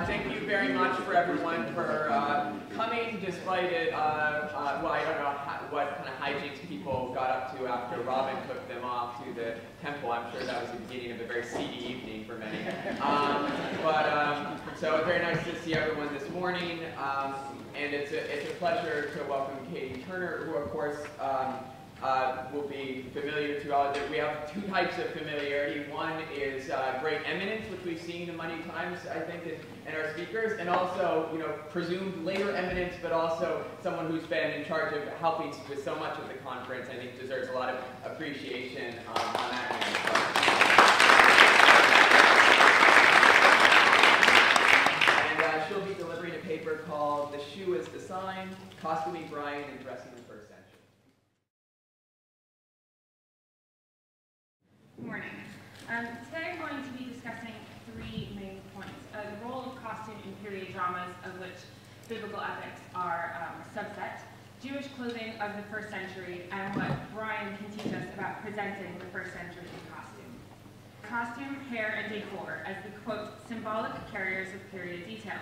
Thank you very much for everyone for coming despite it. Well, I don't know what kind of hijinks people got up to after Robin took them off to the temple. I'm sure that was the beginning of a very seedy evening for many. So very nice to see everyone this morning. And it's a pleasure to welcome Katie Turner, who of course will be familiar to all of you. We have two types of familiarity. One is great eminence, which we've seen in many times, I think, in our speakers, and also, presumed later eminence, but also someone who's been in charge of helping with so much of the conference. I think deserves a lot of appreciation on that end. And she'll be delivering a paper called "The Shoe as the Sign: Costuming Brian and Dressing the First Century." Good morning. Today I'm going to be discussing three main points. The role of costume in period dramas, of which biblical epics are a subset, Jewish clothing of the first century, and what Brian can teach us about presenting the first century in costume. Costume, hair, and decor as the, quote, symbolic carriers of period detail.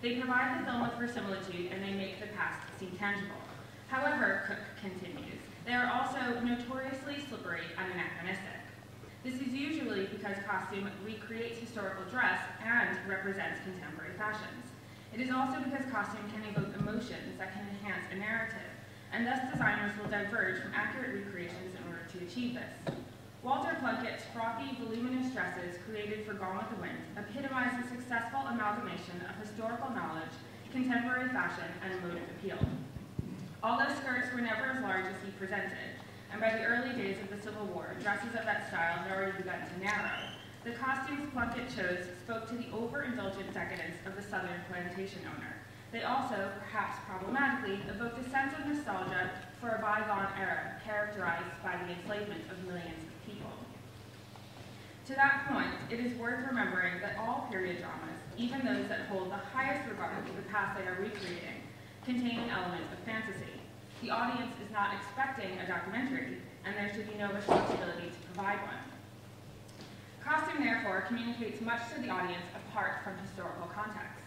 They provide the film with verisimilitude, and they make the past seem tangible. However, Cook continues, they are also notoriously slippery and anachronistic. This is usually because costume recreates historical dress and represents contemporary fashions. It is also because costume can evoke emotions that can enhance a narrative, and thus designers will diverge from accurate recreations in order to achieve this. Walter Plunkett's frothy, voluminous dresses created for Gone with the Wind epitomize the successful amalgamation of historical knowledge, contemporary fashion, and emotive appeal. Although skirts were never as large as he presented, and by the early days of the Civil War, dresses of that style had already begun to narrow, the costumes Plunkett chose spoke to the overindulgent decadence of the Southern plantation owner. They also, perhaps problematically, evoked a sense of nostalgia for a bygone era characterized by the enslavement of millions of people. To that point, it is worth remembering that all period dramas, even those that hold the highest regard for the past they are recreating, contain an element of fantasy. The audience is not expecting a documentary, and there should be no responsibility to provide one. Costume, therefore, communicates much to the audience apart from historical context.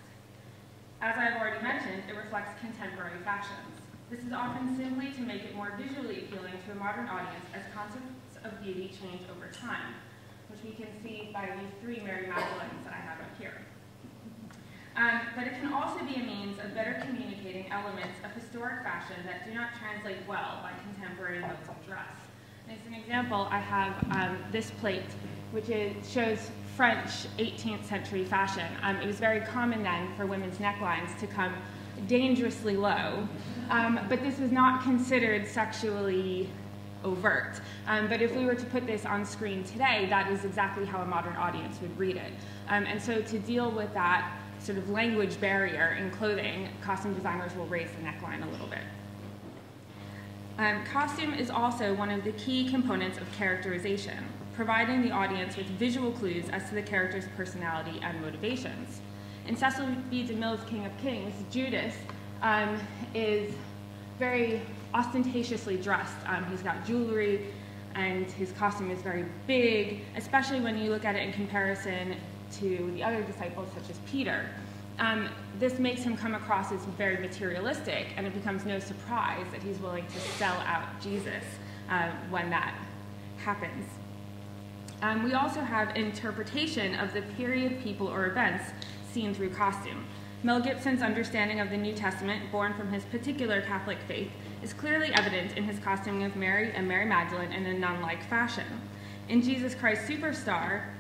As I have already mentioned, it reflects contemporary fashions. This is often simply to make it more visually appealing to a modern audience as concepts of beauty change over time, which we can see by these three Mary Magdalenes that I have up here. But it can also be a means of better communicating elements of historic fashion that do not translate well by contemporary modes of dress. And as an example, I have this plate, which shows French 18th century fashion. It was very common then for women's necklines to come dangerously low, but this was not considered sexually overt. But if we were to put this on screen today, that is exactly how a modern audience would read it. And so to deal with that sort of language barrier in clothing, costume designers will raise the neckline a little bit. Costume is also one of the key components of characterization, providing the audience with visual clues as to the character's personality and motivations. In Cecil B. DeMille's King of Kings, Judas is very ostentatiously dressed. He's got jewelry, and his costume is very big, especially when you look at it in comparison to the other disciples, such as Peter. This makes him come across as very materialistic, and it becomes no surprise that he's willing to sell out Jesus when that happens. We also have interpretation of the period, people, or events seen through costume. Mel Gibson's understanding of the New Testament, born from his particular Catholic faith, is clearly evident in his costuming of Mary and Mary Magdalene in a nun-like fashion. In Jesus Christ Superstar,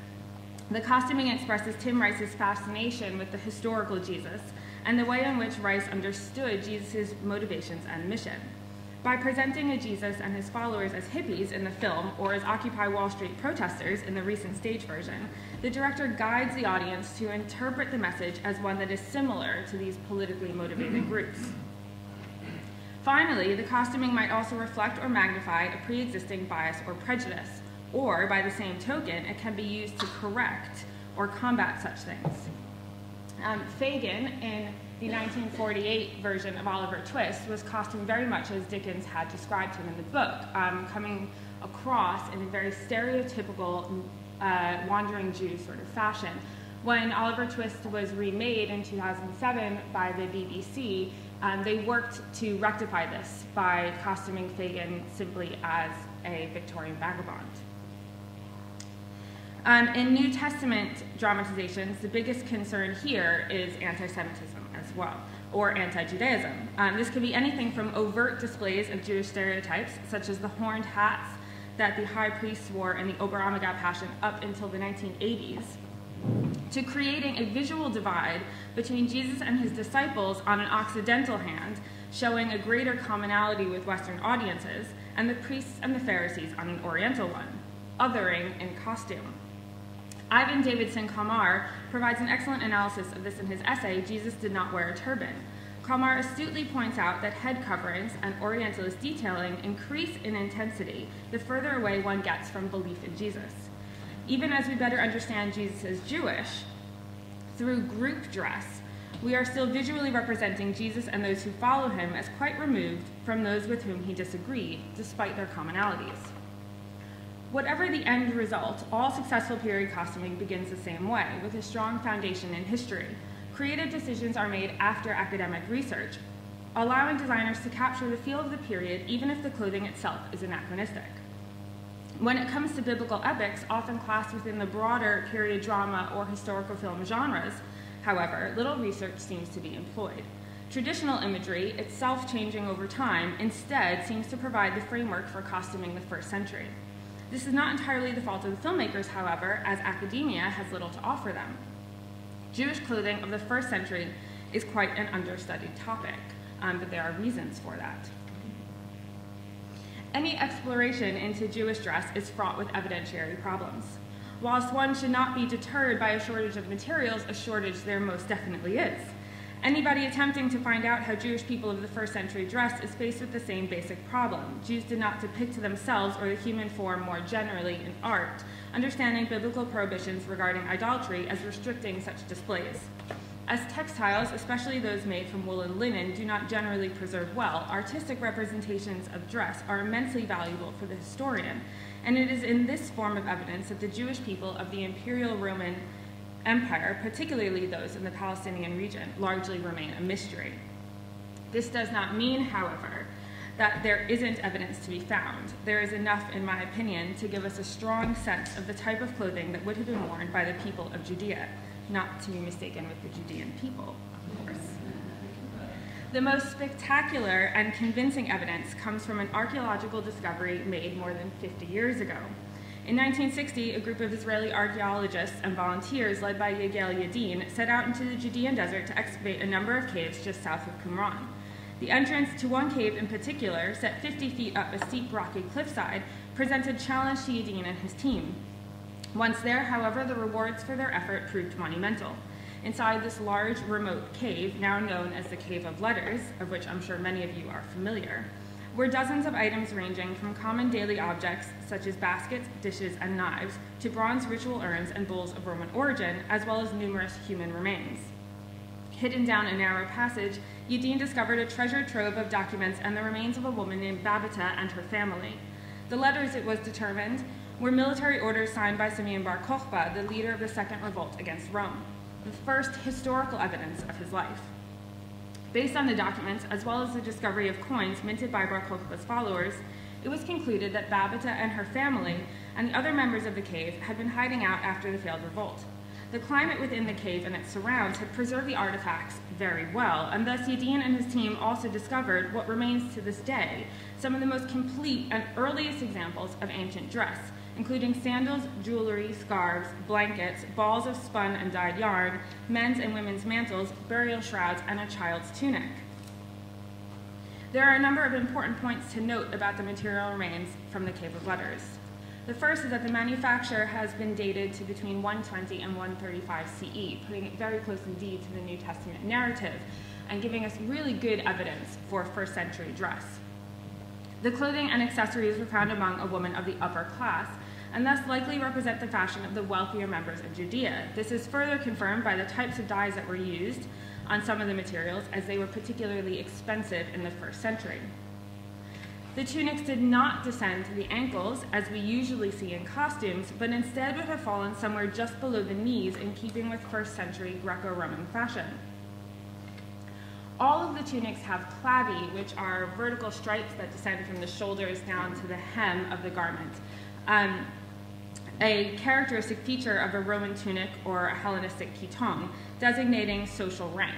the costuming expresses Tim Rice's fascination with the historical Jesus and the way in which Rice understood Jesus' motivations and mission. By presenting a Jesus and his followers as hippies in the film, or as Occupy Wall Street protesters in the recent stage version, the director guides the audience to interpret the message as one that is similar to these politically motivated groups. Finally, the costuming might also reflect or magnify a pre-existing bias or prejudice, or, by the same token, it can be used to correct or combat such things. Fagin, in the 1948 version of Oliver Twist, was costumed very much as Dickens had described him in the book, coming across in a very stereotypical wandering Jew sort of fashion, When Oliver Twist was remade in 2007 by the BBC, they worked to rectify this by costuming Fagin simply as a Victorian vagabond. In New Testament dramatizations, the biggest concern here is anti-Semitism as well, or anti-Judaism. This could be anything from overt displays of Jewish stereotypes, such as the horned hats that the high priests wore in the Oberammergau Passion up until the 1980s, to creating a visual divide between Jesus and his disciples on an Occidental hand, showing a greater commonality with Western audiences, and the priests and the Pharisees on an Oriental one, othering in costume. Ivan Davidson Kalmar provides an excellent analysis of this in his essay, Jesus Did Not Wear a Turban. Kalmar astutely points out that head coverings and Orientalist detailing increase in intensity the further away one gets from belief in Jesus. Even as we better understand Jesus as Jewish, through group dress, we are still visually representing Jesus and those who follow him as quite removed from those with whom he disagreed, despite their commonalities. Whatever the end result, all successful period costuming begins the same way, with a strong foundation in history. Creative decisions are made after academic research, allowing designers to capture the feel of the period even if the clothing itself is anachronistic. When it comes to biblical epics, often classed within the broader period drama or historical film genres, however, little research seems to be employed. Traditional imagery, itself changing over time, instead seems to provide the framework for costuming the first century. This is not entirely the fault of the filmmakers, however, as academia has little to offer them. Jewish clothing of the first century is quite an understudied topic, but there are reasons for that. Any exploration into Jewish dress is fraught with evidentiary problems. Whilst one should not be deterred by a shortage of materials, a shortage there most definitely is. Anybody attempting to find out how Jewish people of the first century dressed is faced with the same basic problem. Jews did not depict themselves or the human form more generally in art, understanding biblical prohibitions regarding idolatry as restricting such displays. As textiles, especially those made from wool and linen, do not generally preserve well, artistic representations of dress are immensely valuable for the historian, and it is in this form of evidence that the Jewish people of the Imperial Roman Empire, particularly those in the Palestinian region, largely remain a mystery. This does not mean, however, that there isn't evidence to be found. There is enough, in my opinion, to give us a strong sense of the type of clothing that would have been worn by the people of Judea, not to be mistaken with the Judean people, of course. The most spectacular and convincing evidence comes from an archaeological discovery made more than 50 years ago. In 1960, a group of Israeli archaeologists and volunteers led by Yigal Yadin set out into the Judean desert to excavate a number of caves just south of Qumran. The entrance to one cave in particular, set 50 feet up a steep rocky cliffside, presented challenge to Yadin and his team. Once there, however, the rewards for their effort proved monumental. Inside this large, remote cave, now known as the Cave of Letters, of which I'm sure many of you are familiar, were dozens of items ranging from common daily objects, such as baskets, dishes, and knives, to bronze ritual urns and bowls of Roman origin, as well as numerous human remains. Hidden down a narrow passage, Yadin discovered a treasure trove of documents and the remains of a woman named Babita and her family. The letters, it was determined, were military orders signed by Simeon Bar Kokhba, the leader of the Second Revolt against Rome, the first historical evidence of his life. Based on the documents, as well as the discovery of coins minted by Bar Kokhba's followers, it was concluded that Babita and her family and the other members of the cave had been hiding out after the failed revolt. The climate within the cave and its surrounds had preserved the artifacts very well, and thus Yadin and his team also discovered what remains to this day some of the most complete and earliest examples of ancient dress, including sandals, jewelry, scarves, blankets, balls of spun and dyed yarn, men's and women's mantles, burial shrouds, and a child's tunic. There are a number of important points to note about the material remains from the Cave of Letters. The first is that the manufacture has been dated to between 120 and 135 CE, putting it very close indeed to the New Testament narrative and giving us really good evidence for first century dress. The clothing and accessories were found among a woman of the upper class, and thus likely represent the fashion of the wealthier members of Judea. This is further confirmed by the types of dyes that were used on some of the materials, as they were particularly expensive in the first century. The tunics did not descend to the ankles, as we usually see in costumes, but instead would have fallen somewhere just below the knees in keeping with first century Greco-Roman fashion. All of the tunics have clavi, which are vertical stripes that descend from the shoulders down to the hem of the garment. A characteristic feature of a Roman tunic or a Hellenistic chiton, designating social rank.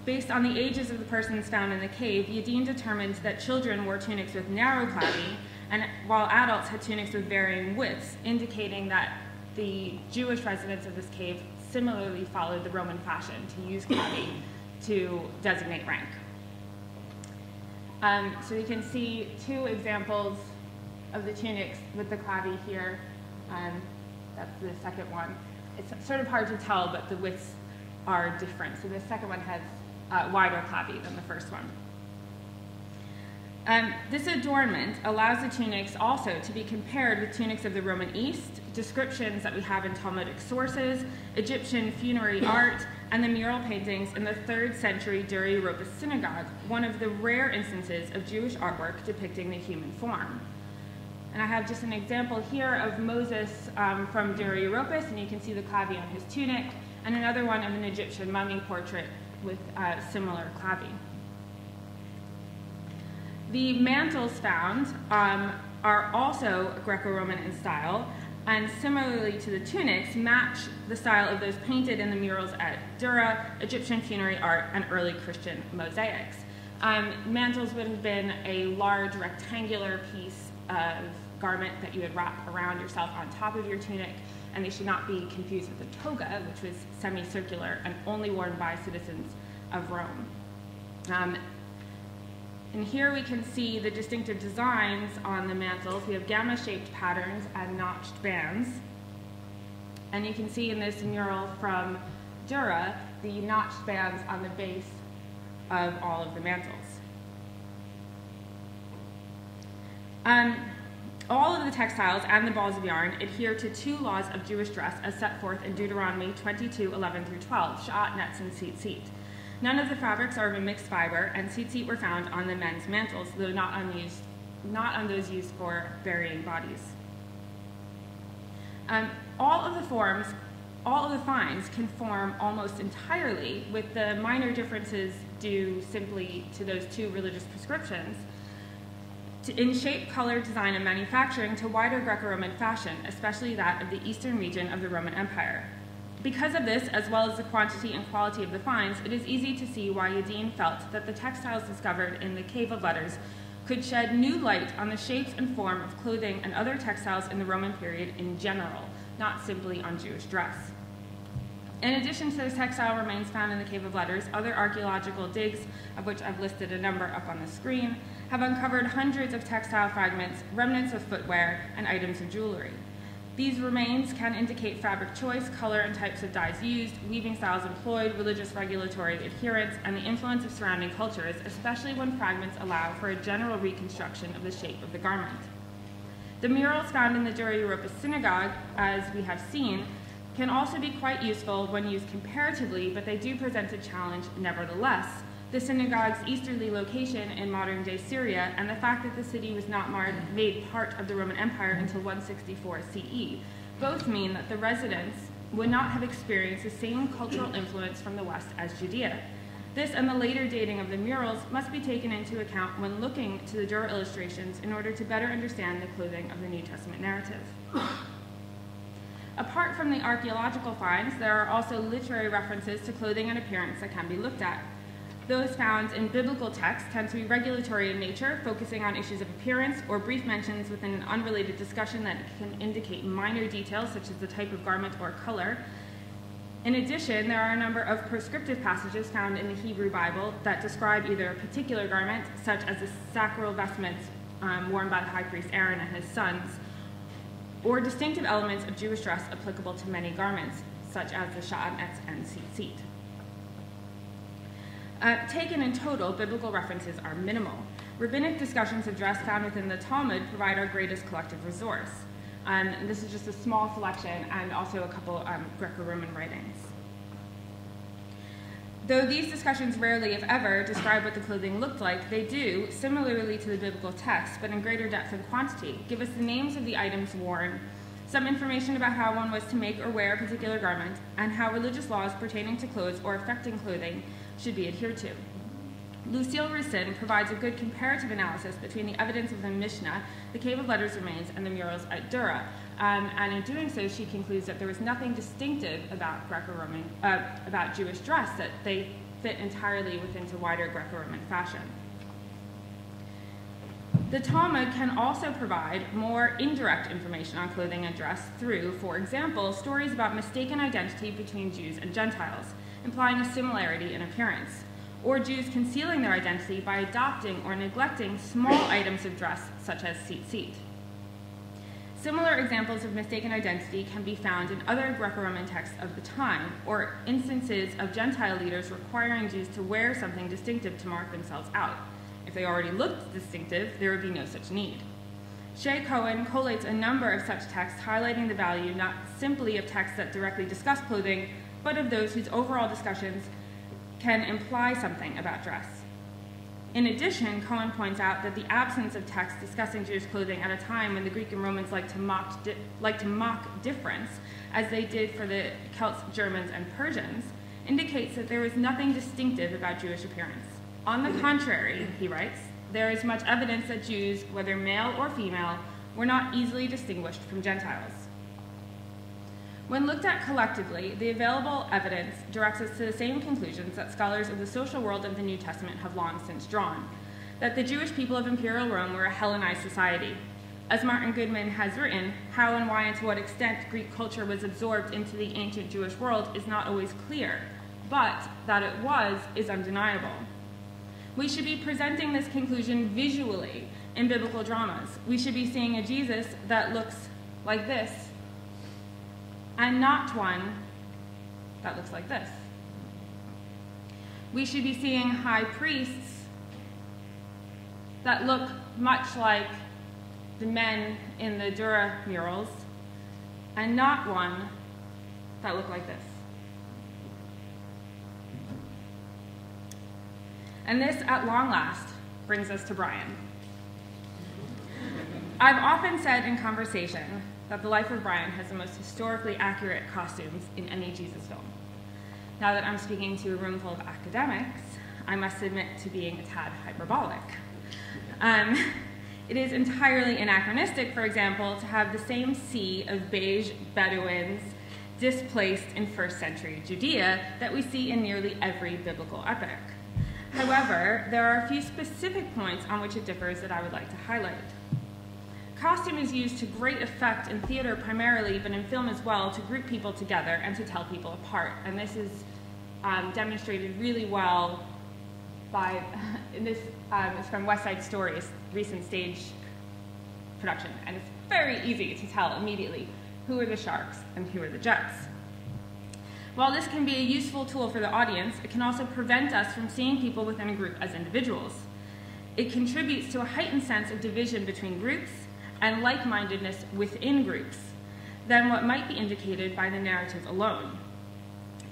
Based on the ages of the persons found in the cave, Levine determined that children wore tunics with narrow clavi, and while adults had tunics with varying widths, indicating that the Jewish residents of this cave similarly followed the Roman fashion to use clavi to designate rank. So you can see two examples of the tunics with the clavi here. That's the second one. It's sort of hard to tell, but the widths are different. So the second one has wider clavi than the first one. This adornment allows the tunics also to be compared with tunics of the Roman East, descriptions that we have in Talmudic sources, Egyptian funerary art, and the mural paintings in the 3rd century Dura Europos synagogue, one of the rare instances of Jewish artwork depicting the human form. And I have just an example here of Moses from Dura Europos, and you can see the clavi on his tunic, and another one of an Egyptian mummy portrait with similar clavi. The mantles found are also Greco-Roman in style, and similarly to the tunics, match the style of those painted in the murals at Dura, Egyptian funerary art, and early Christian mosaics. Mantles would have been a large rectangular piece of garment that you would wrap around yourself on top of your tunic, and they should not be confused with a toga, which was semicircular and only worn by citizens of Rome. And here we can see the distinctive designs on the mantles. We have gamma-shaped patterns and notched bands. And you can see in this mural from Dura the notched bands on the base of all of the mantles. All of the textiles and the balls of yarn adhere to 2 laws of Jewish dress as set forth in Deuteronomy 22:11 through 12, sha'at, nets, and tzitzit. None of the fabrics are of a mixed fiber, and tzitzit were found on the men's mantles, though not on those used for burying bodies. All of the finds conform almost entirely, with the minor differences due simply to those 2 religious prescriptions, in shape, color, design, and manufacturing to wider Greco-Roman fashion, especially that of the eastern region of the Roman Empire. Because of this, as well as the quantity and quality of the finds, it is easy to see why Levine felt that the textiles discovered in the Cave of Letters could shed new light on the shapes and form of clothing and other textiles in the Roman period in general, not simply on Jewish dress. In addition to the textile remains found in the Cave of Letters, other archaeological digs, of which I've listed a number up on the screen, have uncovered hundreds of textile fragments, remnants of footwear, and items of jewelry. These remains can indicate fabric choice, color, and types of dyes used, weaving styles employed, religious regulatory adherence, and the influence of surrounding cultures, especially when fragments allow for a general reconstruction of the shape of the garment. The murals found in the Dura Europos synagogue, as we have seen, can also be quite useful when used comparatively, but they do present a challenge nevertheless. The synagogue's easterly location in modern-day Syria and the fact that the city was not made part of the Roman Empire until 164 CE both mean that the residents would not have experienced the same cultural influence from the West as Judea. This and the later dating of the murals must be taken into account when looking to the Dura illustrations in order to better understand the clothing of the New Testament narrative. Apart from the archaeological finds, there are also literary references to clothing and appearance that can be looked at. Those found in biblical texts tend to be regulatory in nature, focusing on issues of appearance or brief mentions within an unrelated discussion that can indicate minor details such as the type of garment or color. In addition, there are a number of prescriptive passages found in the Hebrew Bible that describe either a particular garment, such as the sacral vestments worn by the high priest Aaron and his sons, or distinctive elements of Jewish dress applicable to many garments, such as the sha'at, nets, and tzitzit. Taken in total, biblical references are minimal. Rabbinic discussions of dress found within the Talmud provide our greatest collective resource. This is just a small selection and also a couple Greco-Roman writings. Though these discussions rarely, if ever, describe what the clothing looked like, they do, similarly to the biblical text, but in greater depth and quantity, give us the names of the items worn, some information about how one was to make or wear a particular garment, and how religious laws pertaining to clothes or affecting clothing should be adhered to. Lucille Russin provides a good comparative analysis between the evidence of the Mishnah, the Cave of Letters remains, and the murals at Dura. And in doing so, she concludes that there was nothing distinctive about Greco-Roman, about Jewish dress, that they fit entirely within to wider Greco-Roman fashion. The Talmud can also provide more indirect information on clothing and dress through, for example, stories about mistaken identity between Jews and Gentiles, implying a similarity in appearance, or Jews concealing their identity by adopting or neglecting small items of dress, such as tzitzit. Similar examples of mistaken identity can be found in other Greco-Roman texts of the time, or instances of Gentile leaders requiring Jews to wear something distinctive to mark themselves out. If they already looked distinctive, there would be no such need. Shea Cohen collates a number of such texts, highlighting the value not simply of texts that directly discuss clothing, but of those whose overall discussions can imply something about dress. In addition, Cohen points out that the absence of texts discussing Jewish clothing at a time when the Greek and Romans liked to mock difference, as they did for the Celts, Germans, and Persians, indicates that there is nothing distinctive about Jewish appearance. On the contrary, he writes, there is much evidence that Jews, whether male or female, were not easily distinguished from Gentiles. When looked at collectively, the available evidence directs us to the same conclusions that scholars of the social world of the New Testament have long since drawn, that the Jewish people of Imperial Rome were a Hellenized society. As Martin Goodman has written, how and why and to what extent Greek culture was absorbed into the ancient Jewish world is not always clear, but that it was is undeniable. We should be presenting this conclusion visually in biblical dramas. We should be seeing a Jesus that looks like this, and not one that looks like this. We should be seeing high priests that look much like the men in the Dura murals, and not one that look like this. And this, at long last, brings us to Brian. I've often said in conversation that the life of Brian has the most historically accurate costumes in any Jesus film. Now that I'm speaking to a room full of academics, I must admit to being a tad hyperbolic. It is entirely anachronistic, for example, to have the same sea of beige Bedouins displaced in first century Judea that we see in nearly every biblical epic. However, there are a few specific points on which it differs that I would like to highlight. Costume is used to great effect in theater primarily, but in film as well, to group people together and to tell people apart. And this is demonstrated really well by, this is from West Side Story's recent stage production. And it's very easy to tell immediately who are the sharks and who are the jets. While this can be a useful tool for the audience, it can also prevent us from seeing people within a group as individuals. It contributes to a heightened sense of division between groups and like-mindedness within groups than what might be indicated by the narrative alone.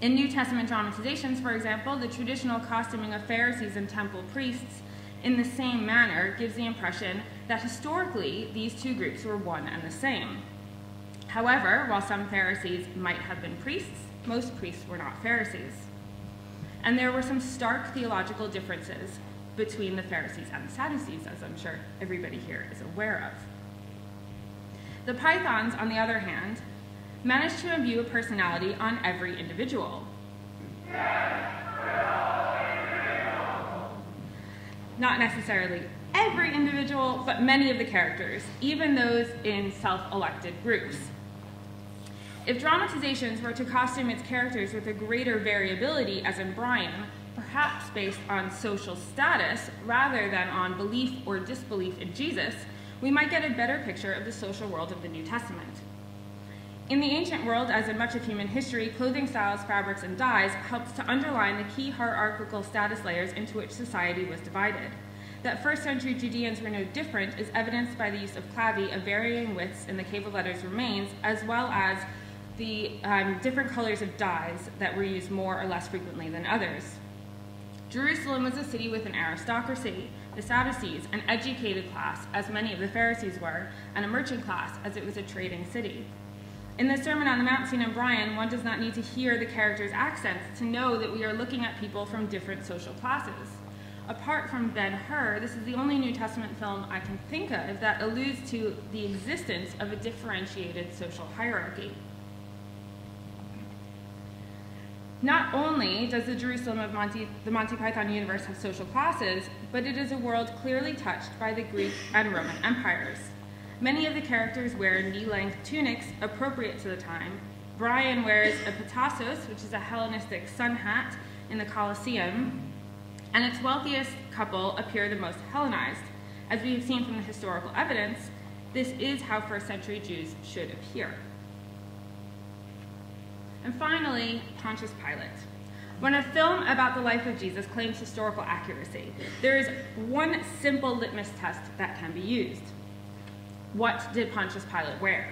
In New Testament dramatizations, for example, the traditional costuming of Pharisees and temple priests in the same manner gives the impression that historically these two groups were one and the same. However, while some Pharisees might have been priests, most priests were not Pharisees. And there were some stark theological differences between the Pharisees and the Sadducees, as I'm sure everybody here is aware of. The Pythons, on the other hand, managed to imbue a personality on every individual. Not necessarily every individual, but many of the characters, even those in self-elected groups. If dramatizations were to costume its characters with a greater variability, as in Brian, perhaps based on social status rather than on belief or disbelief in Jesus, we might get a better picture of the social world of the New Testament. In the ancient world, as in much of human history, clothing styles, fabrics, and dyes helped to underline the key hierarchical status layers into which society was divided. That first-century Judeans were no different is evidenced by the use of clavi of varying widths in the Cave of Letters remains, as well as the different colors of dyes that were used more or less frequently than others. Jerusalem was a city with an aristocracy, the Sadducees, an educated class, as many of the Pharisees were, and a merchant class, as it was a trading city. In the Sermon on the Mount seen in Brian, one does not need to hear the characters' accents to know that we are looking at people from different social classes. Apart from Ben-Hur, this is the only New Testament film I can think of that alludes to the existence of a differentiated social hierarchy. Not only does the Jerusalem of the Monty Python universe have social classes, but it is a world clearly touched by the Greek and Roman empires. Many of the characters wear knee-length tunics appropriate to the time. Brian wears a petasos, which is a Hellenistic sun hat, in the Colosseum, and its wealthiest couple appear the most Hellenized. As we have seen from the historical evidence, this is how first-century Jews should appear. And finally, Pontius Pilate. When a film about the life of Jesus claims historical accuracy, there is one simple litmus test that can be used. What did Pontius Pilate wear?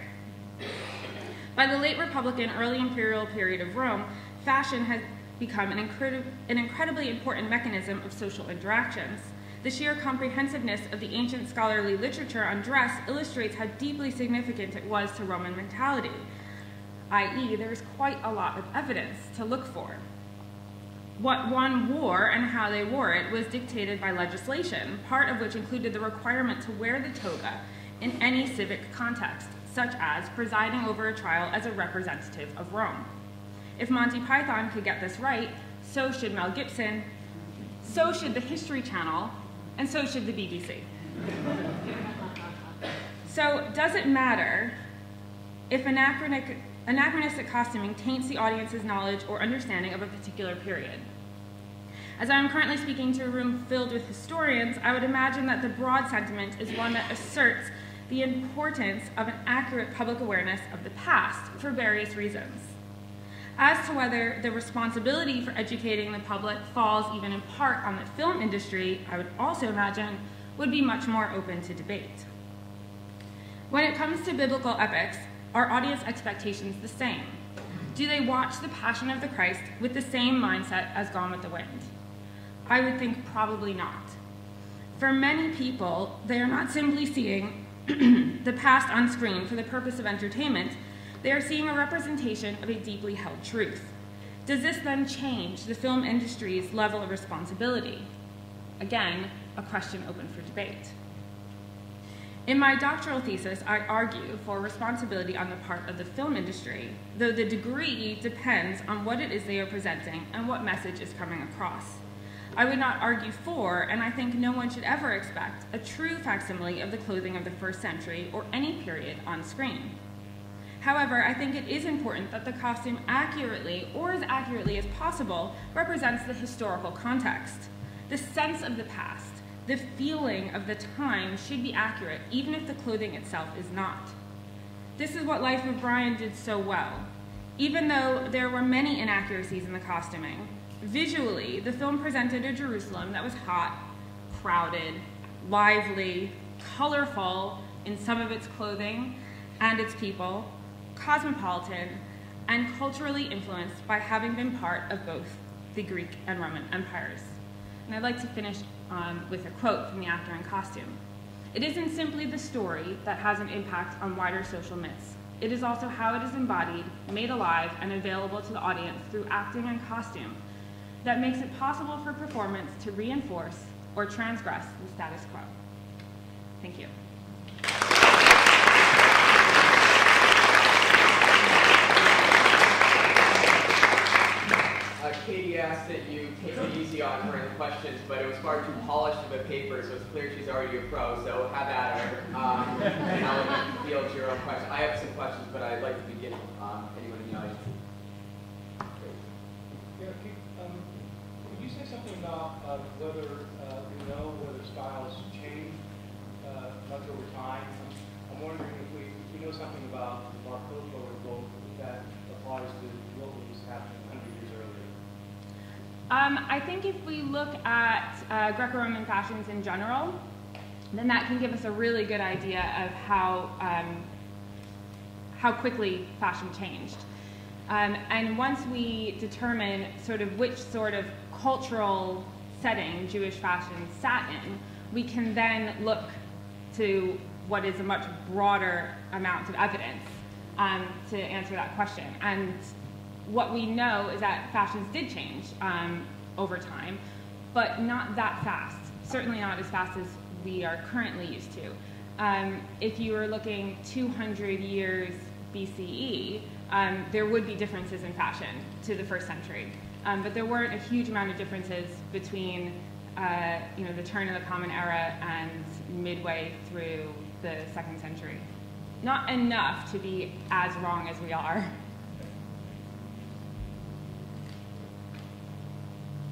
By the late Republican, early imperial period of Rome, fashion has become an incredibly important mechanism of social interactions. The sheer comprehensiveness of the ancient scholarly literature on dress illustrates how deeply significant it was to Roman mentality, i.e., there is quite a lot of evidence to look for. What one wore and how they wore it was dictated by legislation, part of which included the requirement to wear the toga in any civic context, such as presiding over a trial as a representative of Rome. If Monty Python could get this right, so should Mel Gibson, so should the History Channel, and so should the BBC. So does it matter if anachronistic costuming taints the audience's knowledge or understanding of a particular period? As I am currently speaking to a room filled with historians, I would imagine that the broad sentiment is one that asserts the importance of an accurate public awareness of the past for various reasons. As to whether the responsibility for educating the public falls even in part on the film industry, I would also imagine would be much more open to debate. When it comes to biblical epics, are audience expectations the same? Do they watch The Passion of the Christ with the same mindset as Gone with the Wind? I would think probably not. For many people, they are not simply seeing the past on screen for the purpose of entertainment, they are seeing a representation of a deeply held truth. Does this then change the film industry's level of responsibility? Again, a question open for debate. In my doctoral thesis, I argue for responsibility on the part of the film industry, though the degree depends on what it is they are presenting and what message is coming across. I would not argue for, and I think no one should ever expect, a true facsimile of the clothing of the first century or any period on screen. However, I think it is important that the costume accurately, or as accurately as possible, represents the historical context. The sense of the past, the feeling of the time should be accurate, even if the clothing itself is not. This is what Life of Brian did so well. Even though there were many inaccuracies in the costuming, visually, the film presented a Jerusalem that was hot, crowded, lively, colorful in some of its clothing and its people, cosmopolitan, and culturally influenced by having been part of both the Greek and Roman empires. And I'd like to finish with a quote from the actor in costume. It isn't simply the story that has an impact on wider social myths. It is also how it is embodied, made alive, and available to the audience through acting and costume that makes it possible for performance to reinforce or transgress the status quo. Thank you. Katie asked that you take it easy on her in the questions, but it was far too polished of a paper, so it's clear she's already a pro, so have at her. And I'll let you field your own questions. I have some questions, but I'd like to begin with anyone in the audience. Yeah, could you say something about whether we know whether styles change much over time? I'm wondering if we know something about the Bar Coco revolt that applies to what was happening 100 years earlier. I think if we look at Greco-Roman fashions in general, then that can give us a really good idea of how quickly fashion changed. And once we determine sort of which sort of cultural setting Jewish fashion sat in, we can then look to what is a much broader amount of evidence to answer that question. And what we know is that fashions did change over time, but not that fast. Certainly not as fast as we are currently used to. If you were looking 200 years BCE, there would be differences in fashion to the first century. But there weren't a huge amount of differences between the turn of the Common Era and midway through the second century. Not enough to be as wrong as we are.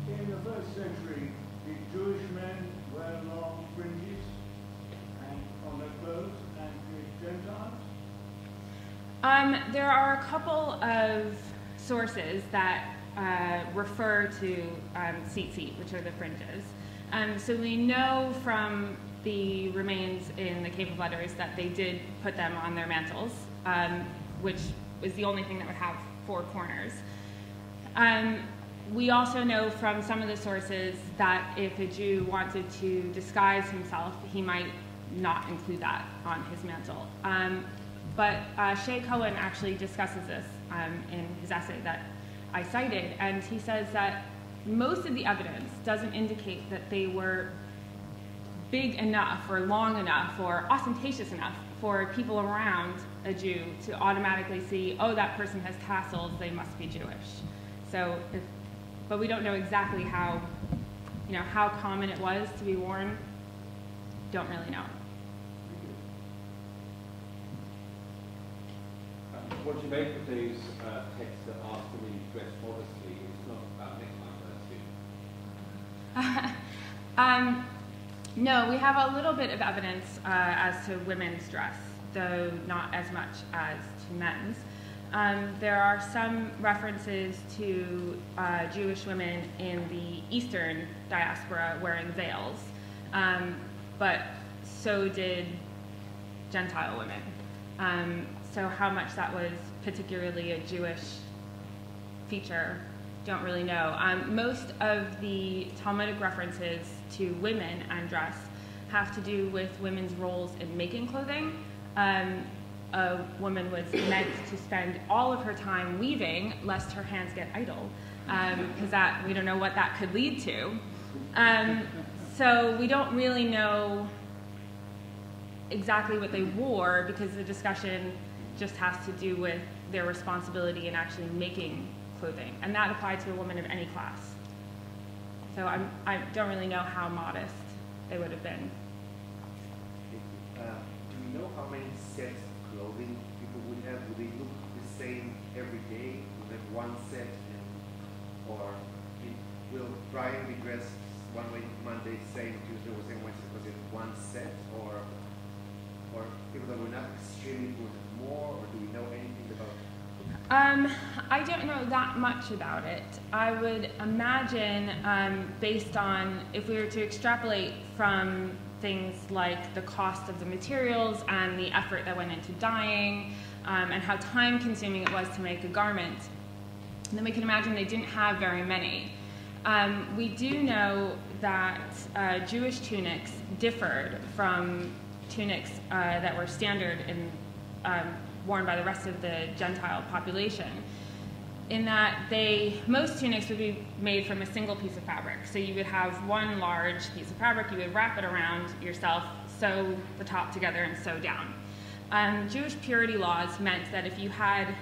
In the first century, did Jewish men wear long fringes and on their clothes, and did Gentiles? There are a couple of sources that refer to tzitzit, which are the fringes. So we know from the remains in the Cave of Letters that they did put them on their mantles, which was the only thing that would have 4 corners. We also know from some of the sources that if a Jew wanted to disguise himself, he might not include that on his mantle. But Shea Cohen actually discusses this in his essay that I cited, and he says that most of the evidence doesn't indicate that they were big enough or long enough or ostentatious enough for people around a Jew to automatically see, oh, that person has tassels, they must be Jewish. So, but we don't know exactly how common it was to be worn. Don't really know. What you make of those texts that ask women to dress modestly? It's not about neckline, I assume. No, we have a little bit of evidence as to women's dress, though not as much as to men's. There are some references to Jewish women in the Eastern diaspora wearing veils, but so did Gentile women. So how much that was particularly a Jewish feature, don't really know. Most of the Talmudic references to women and dress have to do with women's roles in making clothing. A woman was meant to spend all of her time weaving, lest her hands get idle, because we don't know what that could lead to. So we don't really know exactly what they wore, because the discussion just has to do with their responsibility in actually making clothing, and that applied to a woman of any class. So I don't really know how modest they would have been. Do you know how many sets of clothing people would have? Would they look the same every day? Would they have one set, or will Brian be dressed one way Monday, same Tuesday, or same Wednesday? Was it one set, or people that were not extremely good more, or do we know anything about it? I don't know that much about it. I would imagine, based on, if we were to extrapolate from things like the cost of the materials and the effort that went into dyeing, and how time-consuming it was to make a garment, then we can imagine they didn't have very many. We do know that Jewish tunics differed from tunics that were standard in worn by the rest of the Gentile population, in that most tunics would be made from a single piece of fabric. So you would have one large piece of fabric, you would wrap it around yourself, sew the top together, and sew down. Jewish purity laws meant that if you had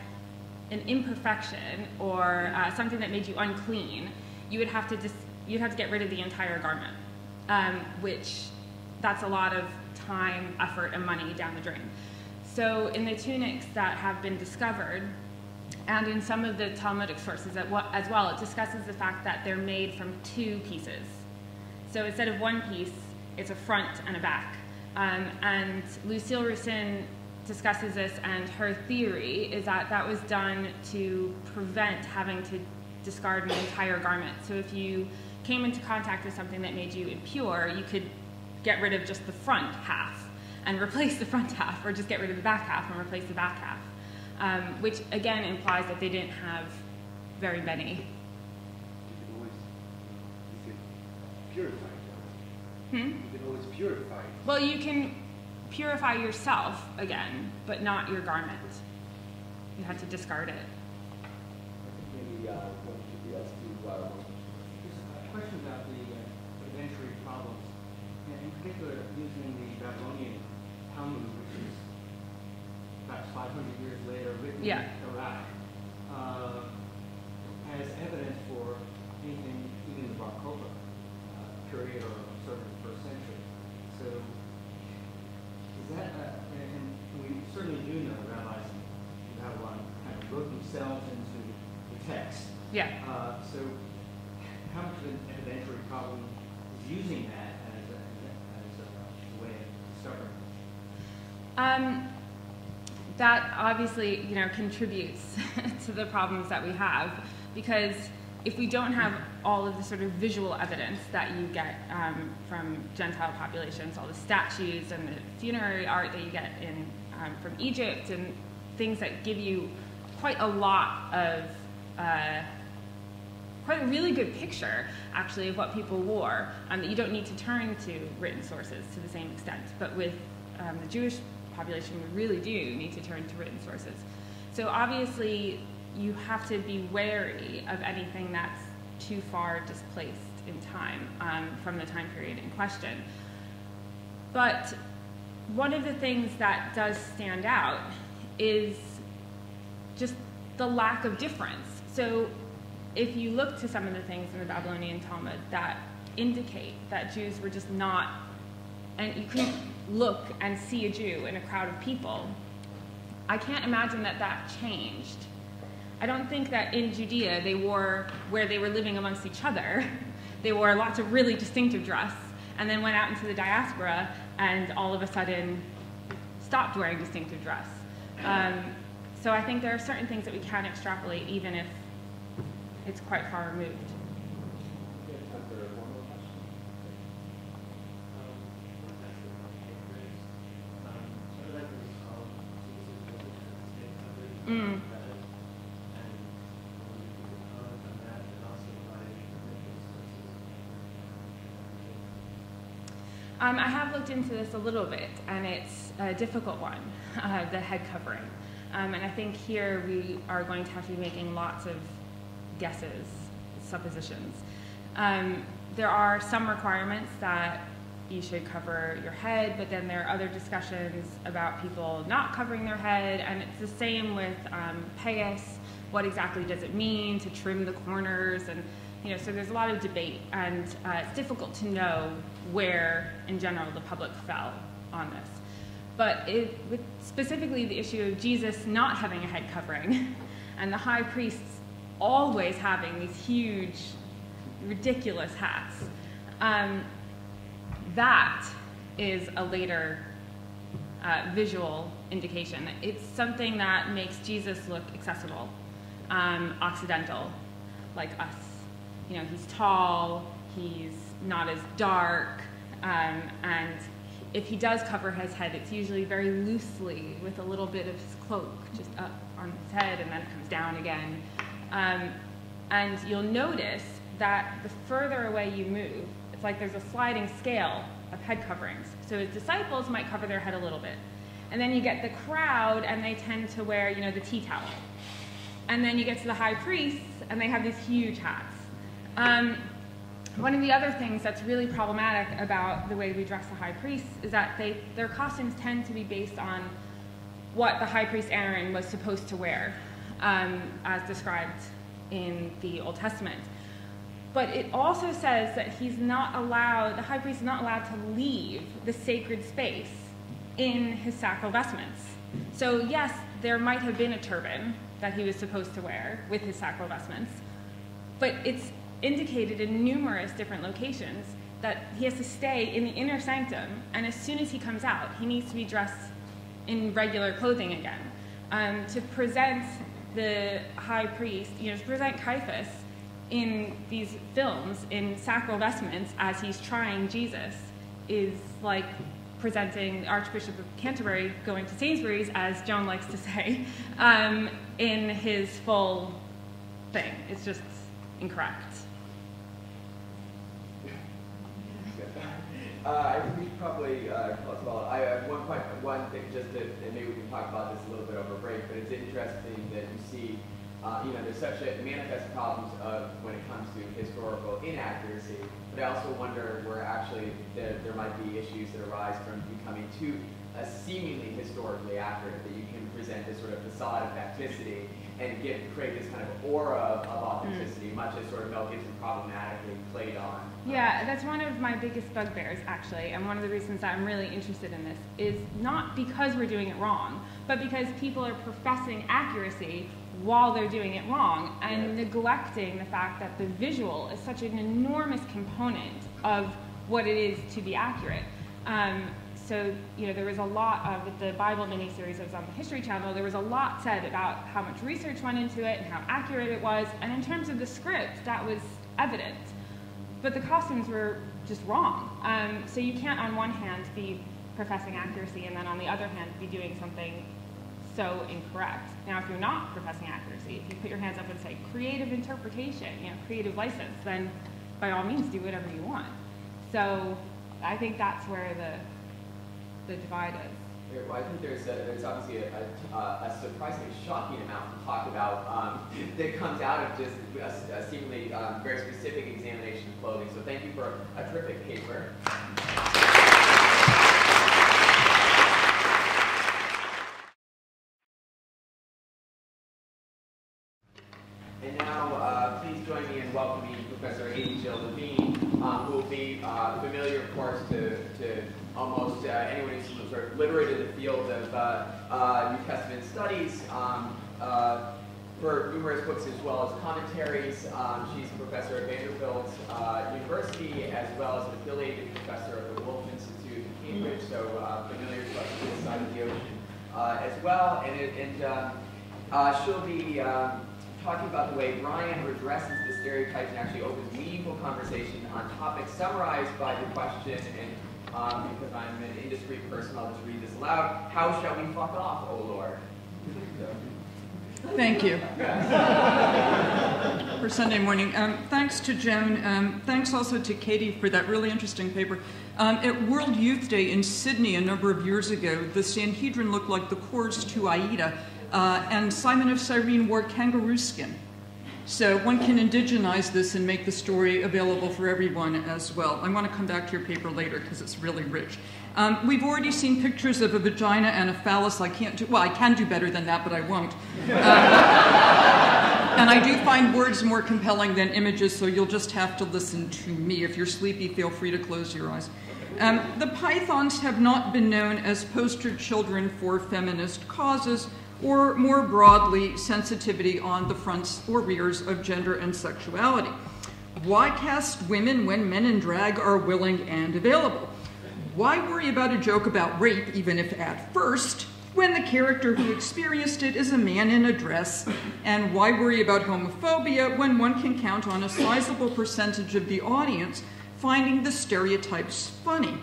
an imperfection or something that made you unclean, you would have to get rid of the entire garment, which that's a lot of time, effort, and money down the drain. So in the tunics that have been discovered, and in some of the Talmudic sources as well, it discusses the fact that they're made from 2 pieces. So instead of one piece, it's a front and a back. And Lucille Roussin discusses this, and her theory is that that was done to prevent having to discard an entire garment. So if you came into contact with something that made you impure, you could get rid of just the front half and replace the front half, or just get rid of the back half and replace the back half, which again implies that they didn't have very many. purified. You can always purify. Well, you can purify yourself again, but not your garment. You had to discard it. Maybe one should be asked to There's a question about the evidentiary problems, and in particular using the Babylonian Talmud, which is perhaps 500 years later written in Iraq, as evidence for anything, even the Bar Kokhba period or sort of the first century. So is that, and we certainly do know rabbis in Babylon kind of wrote themselves into the text. Yeah. So how much of an evidentiary problem is using that as a way of discovering? That obviously, contributes to the problems that we have, because if we don't have all of the sort of visual evidence that you get from Gentile populations, all the statues and the funerary art that you get from Egypt, and things that give you quite a lot of, quite a really good picture, actually, of what people wore, that you don't need to turn to written sources to the same extent. But with the Jewish population, we really do need to turn to written sources. So obviously, you have to be wary of anything that's too far displaced in time from the time period in question. But one of the things that does stand out is just the lack of difference. So if you look to some of the things in the Babylonian Talmud that indicate that Jews were just not, and you couldn't look and see a Jew in a crowd of people, I can't imagine that that changed. I don't think that in Judea they wore, where they were living amongst each other, they wore lots of really distinctive dress, and then went out into the diaspora and all of a sudden stopped wearing distinctive dress. So I think there are certain things that we can extrapolate even if it's quite far removed. I have looked into this a little bit, and it's a difficult one, the head covering. And I think here we are going to have to be making lots of guesses, suppositions. There are some requirements that you should cover your head, but then there are other discussions about people not covering their head, and it's the same with payas. What exactly does it mean to trim the corners? And so there's a lot of debate, and it's difficult to know where, in general, the public fell on this. But with specifically the issue of Jesus not having a head covering, and the high priests always having these huge, ridiculous hats, that is a later visual indication. It's something that makes Jesus look accessible, Occidental, like us. He's tall, he's not as dark, and if he does cover his head, it's usually very loosely with a little bit of his cloak just up on his head, and then it comes down again. And you'll notice that the further away you move, it's like there's a sliding scale of head coverings. So his disciples might cover their head a little bit. And then you get the crowd, and they tend to wear, the tea towel. And then you get to the high priests, and they have these huge hats. One of the other things that's really problematic about the way we dress the high priests is that their costumes tend to be based on what the high priest Aaron was supposed to wear, as described in the Old Testament. But it also says that the high priest is not allowed to leave the sacred space in his sacral vestments. So yes, there might have been a turban that he was supposed to wear with his sacral vestments, but it's indicated in numerous different locations that he has to stay in the inner sanctum, and as soon as he comes out, he needs to be dressed in regular clothing again. To present the high priest, to present Caiaphas in these films in sacral vestments as he's trying Jesus is like presenting the Archbishop of Canterbury going to Sainsbury's, as Joan likes to say, in his full thing. It's just incorrect. I think we should probably call it well. I have one thing just to, and maybe we can talk about this a little bit over break, but it's interesting that you see, there's such a manifest problems of when it comes to historical inaccuracy, but I also wonder where actually there might be issues that arise from becoming too seemingly historically accurate, that you can present this sort of facade of facticity and create this kind of aura of authenticity, much as sort of Mel Gibson problematically played on. Yeah, that's one of my biggest bugbears, actually, and one of the reasons that I'm really interested in this is not because we're doing it wrong, but because people are professing accuracy while they're doing it wrong and neglecting the fact that the visual is such an enormous component of what it is to be accurate. So, there was a lot of, with the Bible miniseries that was on the History Channel, there was a lot said about how much research went into it and how accurate it was, and in terms of the script, that was evident. But the costumes were just wrong. So you can't, on one hand, be professing accuracy, and then on the other hand, be doing something so incorrect. Now, if you're not professing accuracy, if you put your hands up and say creative interpretation, creative license, then by all means do whatever you want. So I think that's where the divide is. Well, I think there's obviously a surprisingly shocking amount to talk about that comes out of just a seemingly very specific examination of clothing. So thank you for a terrific paper. And now, please join me in welcoming Professor Levine, who will be familiar, of course, to almost anyone who's sort of literate in the field of New Testament studies, for numerous books as well as commentaries. She's a professor at Vanderbilt University, as well as an affiliated professor of the Wolf Institute in Cambridge, so familiar to us on this side of the ocean as well. And she'll be talking about the way Brian redresses the stereotypes and actually opens meaningful conversation on topics summarized by the question, and because I'm an industry person, I'll just read this aloud. How shall we fuck off, oh Lord? Thank you. For Sunday morning. Thanks to Joan. Thanks also to Katie for that really interesting paper. At World Youth Day in Sydney a number of years ago, the Sanhedrin looked like the chorus to Aida, and Simon of Cyrene wore kangaroo skin. So one can indigenize this and make the story available for everyone as well. I want to come back to your paper later because it's really rich. We've already seen pictures of a vagina and a phallus. I can do better than that, but I won't. And I do find words more compelling than images, so you'll just have to listen to me. If you're sleepy, feel free to close your eyes. The pythons have not been known as poster children for feminist causes, or more broadly, sensitivity on the fronts or rears of gender and sexuality. Why cast women when men in drag are willing and available? Why worry about a joke about rape, even if at first, when the character who experienced it is a man in a dress? And why worry about homophobia when one can count on a sizable percentage of the audience finding the stereotypes funny?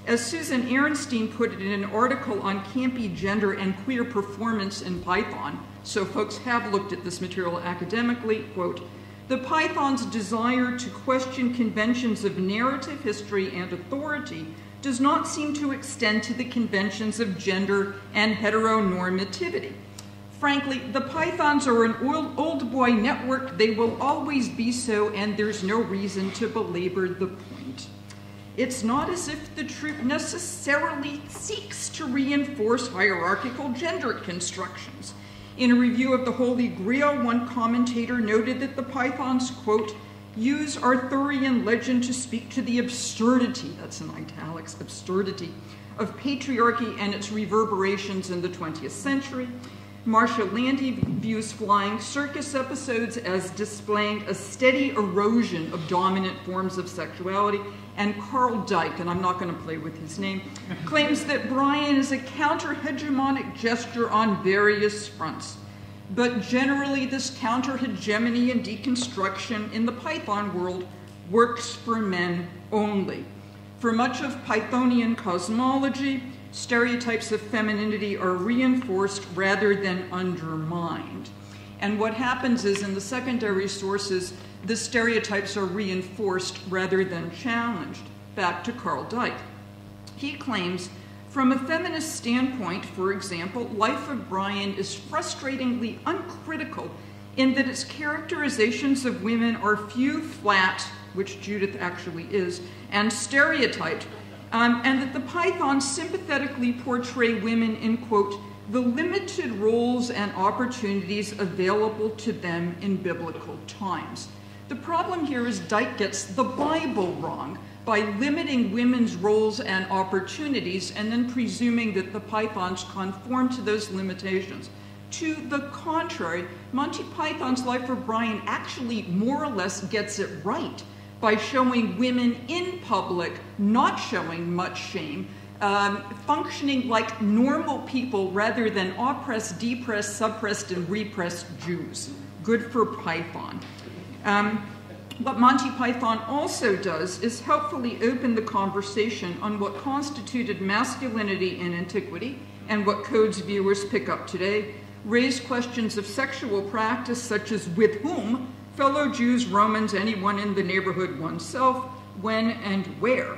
As Susan Ehrenstein put it in an article on campy gender and queer performance in Python, so folks have looked at this material academically, quote, the Python's desire to question conventions of narrative history and authority does not seem to extend to the conventions of gender and heteronormativity. Frankly, the Pythons are an old boy network. They will always be so, and there's no reason to belabor the point. It's not as if the troupe necessarily seeks to reinforce hierarchical gender constructions. In a review of the Holy Grail, one commentator noted that the Pythons, quote, use Arthurian legend to speak to the absurdity, that's in italics, absurdity, of patriarchy and its reverberations in the 20th century. Marcia Landy views flying circus episodes as displaying a steady erosion of dominant forms of sexuality, and Carl Dyke, and I'm not going to play with his name, claims that Brian is a counter-hegemonic gesture on various fronts. But generally, this counter-hegemony and deconstruction in the Python world works for men only. For much of Pythonian cosmology, stereotypes of femininity are reinforced rather than undermined. And what happens is, in the secondary sources, the stereotypes are reinforced rather than challenged. back to Carl Dike. He claims, from a feminist standpoint, for example, Life of Brian is frustratingly uncritical in that its characterizations of women are few, flat, which Judith actually is, and stereotyped, and that the Pythons sympathetically portray women in, quote, the limited roles and opportunities available to them in biblical times. The problem here is Dike gets the Bible wrong by limiting women's roles and opportunities and then presuming that the Pythons conform to those limitations. To the contrary, Monty Python's Life of Brian actually more or less gets it right by showing women in public not showing much shame, functioning like normal people rather than oppressed, depressed, suppressed, and repressed Jews. Good for Python. What Monty Python also does is helpfully open the conversation on what constituted masculinity in antiquity and what codes viewers pick up today, raise questions of sexual practice such as with whom, fellow Jews, Romans, anyone in the neighborhood, oneself, when and where.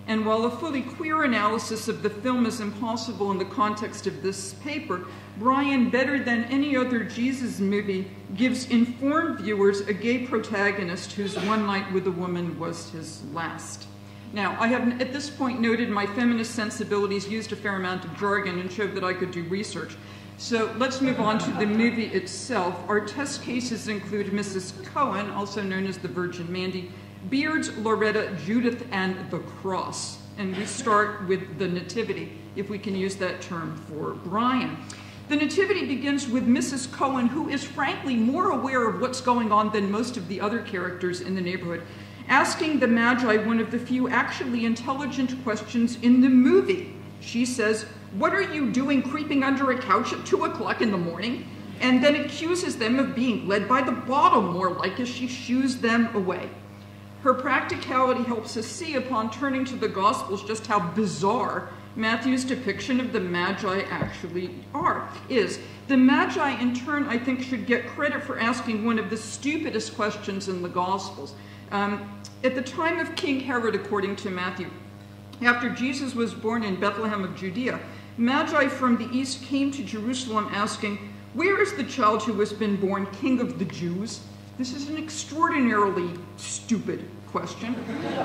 And while a fully queer analysis of the film is impossible in the context of this paper, Brian, better than any other Jesus movie, gives informed viewers a gay protagonist whose one night with a woman was his last. Now, I have at this point noted my feminist sensibilities, used a fair amount of jargon, and showed that I could do research. So let's move on to the movie itself. Our test cases include Mrs. Cohen, also known as the Virgin Mandy, Beards, Loretta, Judith, and the Cross. And we start with the Nativity, if we can use that term for Brian. The Nativity begins with Mrs. Cohen, who is frankly more aware of what's going on than most of the other characters in the neighborhood, asking the Magi one of the few actually intelligent questions in the movie. She says, "What are you doing creeping under a couch at 2 o'clock in the morning?" And then accuses them of being led by the bottle, more like, as she shoos them away. Her practicality helps us see, upon turning to the Gospels, just how bizarre Matthew's depiction of the Magi actually is. The Magi, in turn, I think, should get credit for asking one of the stupidest questions in the Gospels. At the time of King Herod, according to Matthew, after Jesus was born in Bethlehem of Judea, Magi from the east came to Jerusalem asking, "Where is the child who has been born King of the Jews?" This is an extraordinarily stupid question.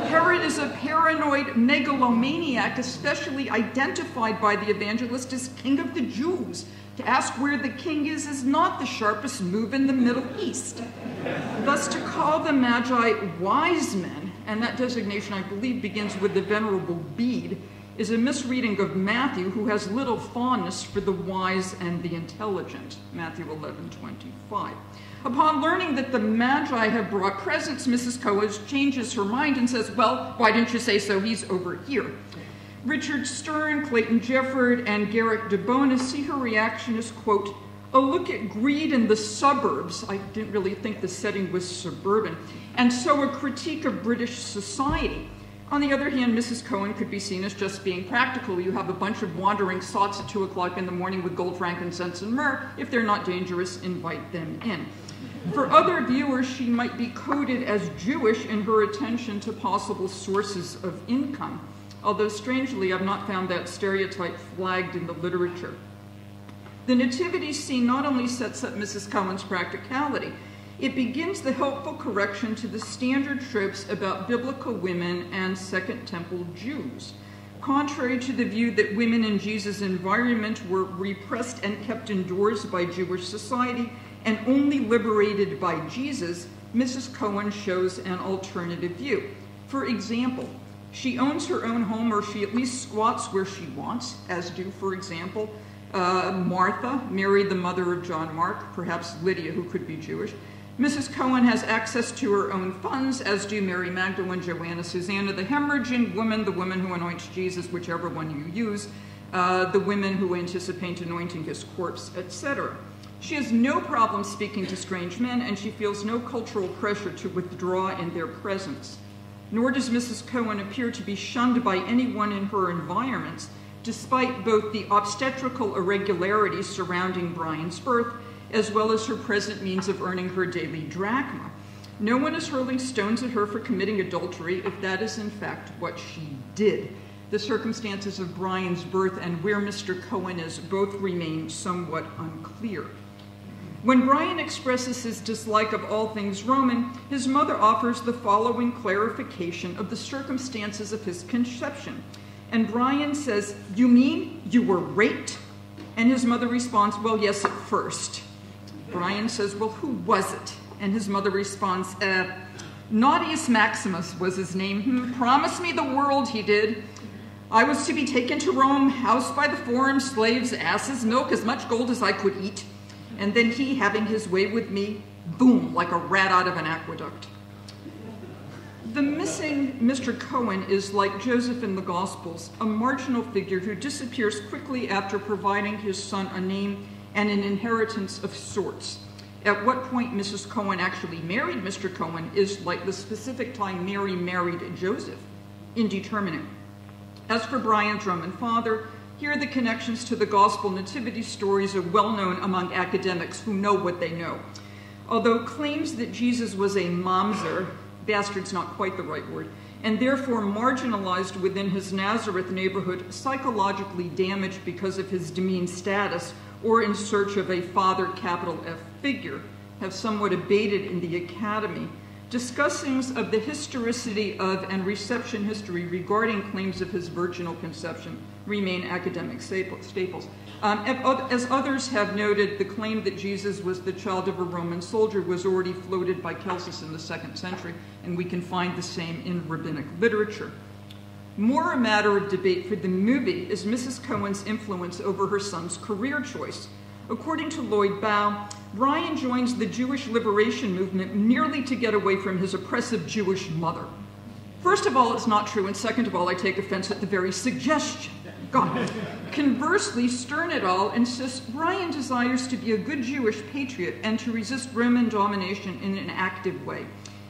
Herod is a paranoid megalomaniac, especially identified by the evangelist as King of the Jews. To ask where the king is not the sharpest move in the Middle East. Thus, to call the Magi wise men, and that designation, I believe, begins with the Venerable Bede, is a misreading of Matthew, who has little fondness for the wise and the intelligent. Matthew 11:25. Upon learning that the Magi have brought presents, Mrs. Cohen changes her mind and says, "Well, why didn't you say so? He's over here." Richard Stern, Clayton Jefford, and Garrick DeBona see her reaction as, quote, "a look at greed in the suburbs." I didn't really think the setting was suburban. "And so a critique of British society." On the other hand, Mrs. Cohen could be seen as just being practical. You have a bunch of wandering sots at 2 o'clock in the morning with gold, frankincense, and myrrh. If they're not dangerous, invite them in. For other viewers, she might be coded as Jewish in her attention to possible sources of income, although strangely I've not found that stereotype flagged in the literature. The nativity scene not only sets up Mrs. Cohen's practicality, it begins the helpful correction to the standard tropes about biblical women and Second Temple Jews. Contrary to the view that women in Jesus' environment were repressed and kept indoors by Jewish society and only liberated by Jesus, Mrs. Cohen shows an alternative view. For example, she owns her own home, or she at least squats where she wants, as do, for example, Martha, Mary, the mother of John Mark, perhaps Lydia, who could be Jewish. Mrs. Cohen has access to her own funds, as do Mary Magdalene, Joanna, Susanna, the hemorrhaging woman, the woman who anoints Jesus, whichever one you use, the women who anticipate anointing his corpse, etc. She has no problem speaking to strange men, and she feels no cultural pressure to withdraw in their presence. Nor does Mrs. Cohen appear to be shunned by anyone in her environments, despite both the obstetrical irregularities surrounding Brian's birth, as well as her present means of earning her daily drachma. No one is hurling stones at her for committing adultery, if that is in fact what she did. The circumstances of Brian's birth and where Mr. Cohen is both remain somewhat unclear. When Brian expresses his dislike of all things Roman, his mother offers the following clarification of the circumstances of his conception. And Brian says, "You mean you were raped?" And his mother responds, "Well, yes, at first." Brian says, "Well, who was it?" And his mother responds, "Naughtius Maximus was his name. Promised me the world, he did. I was to be taken to Rome, housed by the forum, slaves, asses, milk, as much gold as I could eat. And then he, having his way with me, boom, like a rat out of an aqueduct." The missing Mr. Cohen is, like Joseph in the Gospels, a marginal figure who disappears quickly after providing his son a name and an inheritance of sorts. At what point Mrs. Cohen actually married Mr. Cohen is, like the specific time Mary married Joseph, indeterminate. As for Brian's Roman father, here the connections to the gospel nativity stories are well known among academics who know what they know. Although claims that Jesus was a mamzer, bastard's not quite the right word, and therefore marginalized within his Nazareth neighborhood, psychologically damaged because of his demeaned status or in search of a father capital F figure, have somewhat abated in the academy. Discussings of the historicity of and reception history regarding claims of his virginal conception remain academic staples. As others have noted, the claim that Jesus was the child of a Roman soldier was already floated by Celsus in the 2nd century, and we can find the same in rabbinic literature. More a matter of debate for the movie is Mrs. Cohen's influence over her son's career choice. According to Lloyd Bow, Brian joins the Jewish liberation movement merely to get away from his oppressive Jewish mother. First of all, it's not true, and second of all, I take offense at the very suggestion. God. Conversely, Stern et al. Insists Brian desires to be a good Jewish patriot and to resist Roman domination in an active way.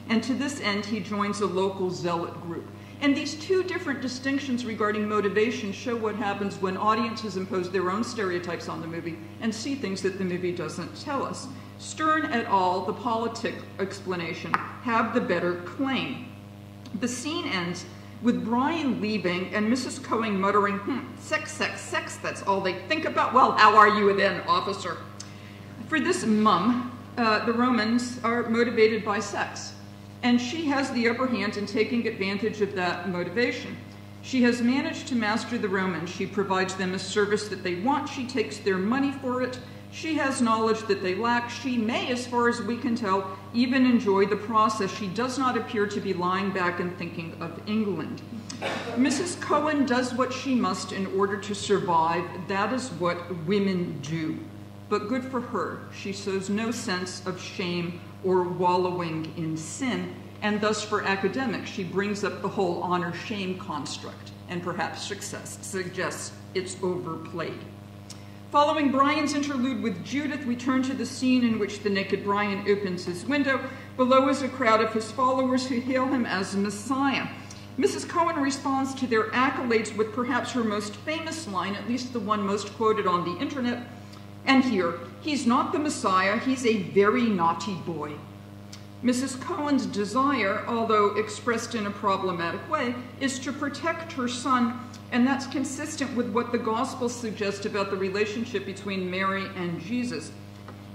And to this end, he joins a local zealot group. And these two different distinctions regarding motivation show what happens when audiences impose their own stereotypes on the movie and see things that the movie doesn't tell us. Stern et al., the politic explanation, have the better claim. The scene ends with Brian leaving and Mrs. Cohen muttering, sex, sex, sex, that's all they think about. Well, how are you then, officer? For this mum, the Romans are motivated by sex. And she has the upper hand in taking advantage of that motivation. She has managed to master the Romans. She provides them a service that they want. She takes their money for it. She has knowledge that they lack. She may, as far as we can tell, even enjoy the process. She does not appear to be lying back and thinking of England. Mrs. Cohen does what she must in order to survive. That is what women do. But good for her. She shows no sense of shame or wallowing in sin, and thus for academics, she brings up the whole honor-shame construct, and perhaps suggests it's overplayed. Following Brian's interlude with Judith, we turn to the scene in which the naked Brian opens his window. Below is a crowd of his followers who hail him as Messiah. Mrs. Cohen responds to their accolades with perhaps her most famous line, at least the one most quoted on the internet, and here, he's not the Messiah, he's a very naughty boy. Mrs. Cohen's desire, although expressed in a problematic way, is to protect her son, and that's consistent with what the Gospels suggest about the relationship between Mary and Jesus.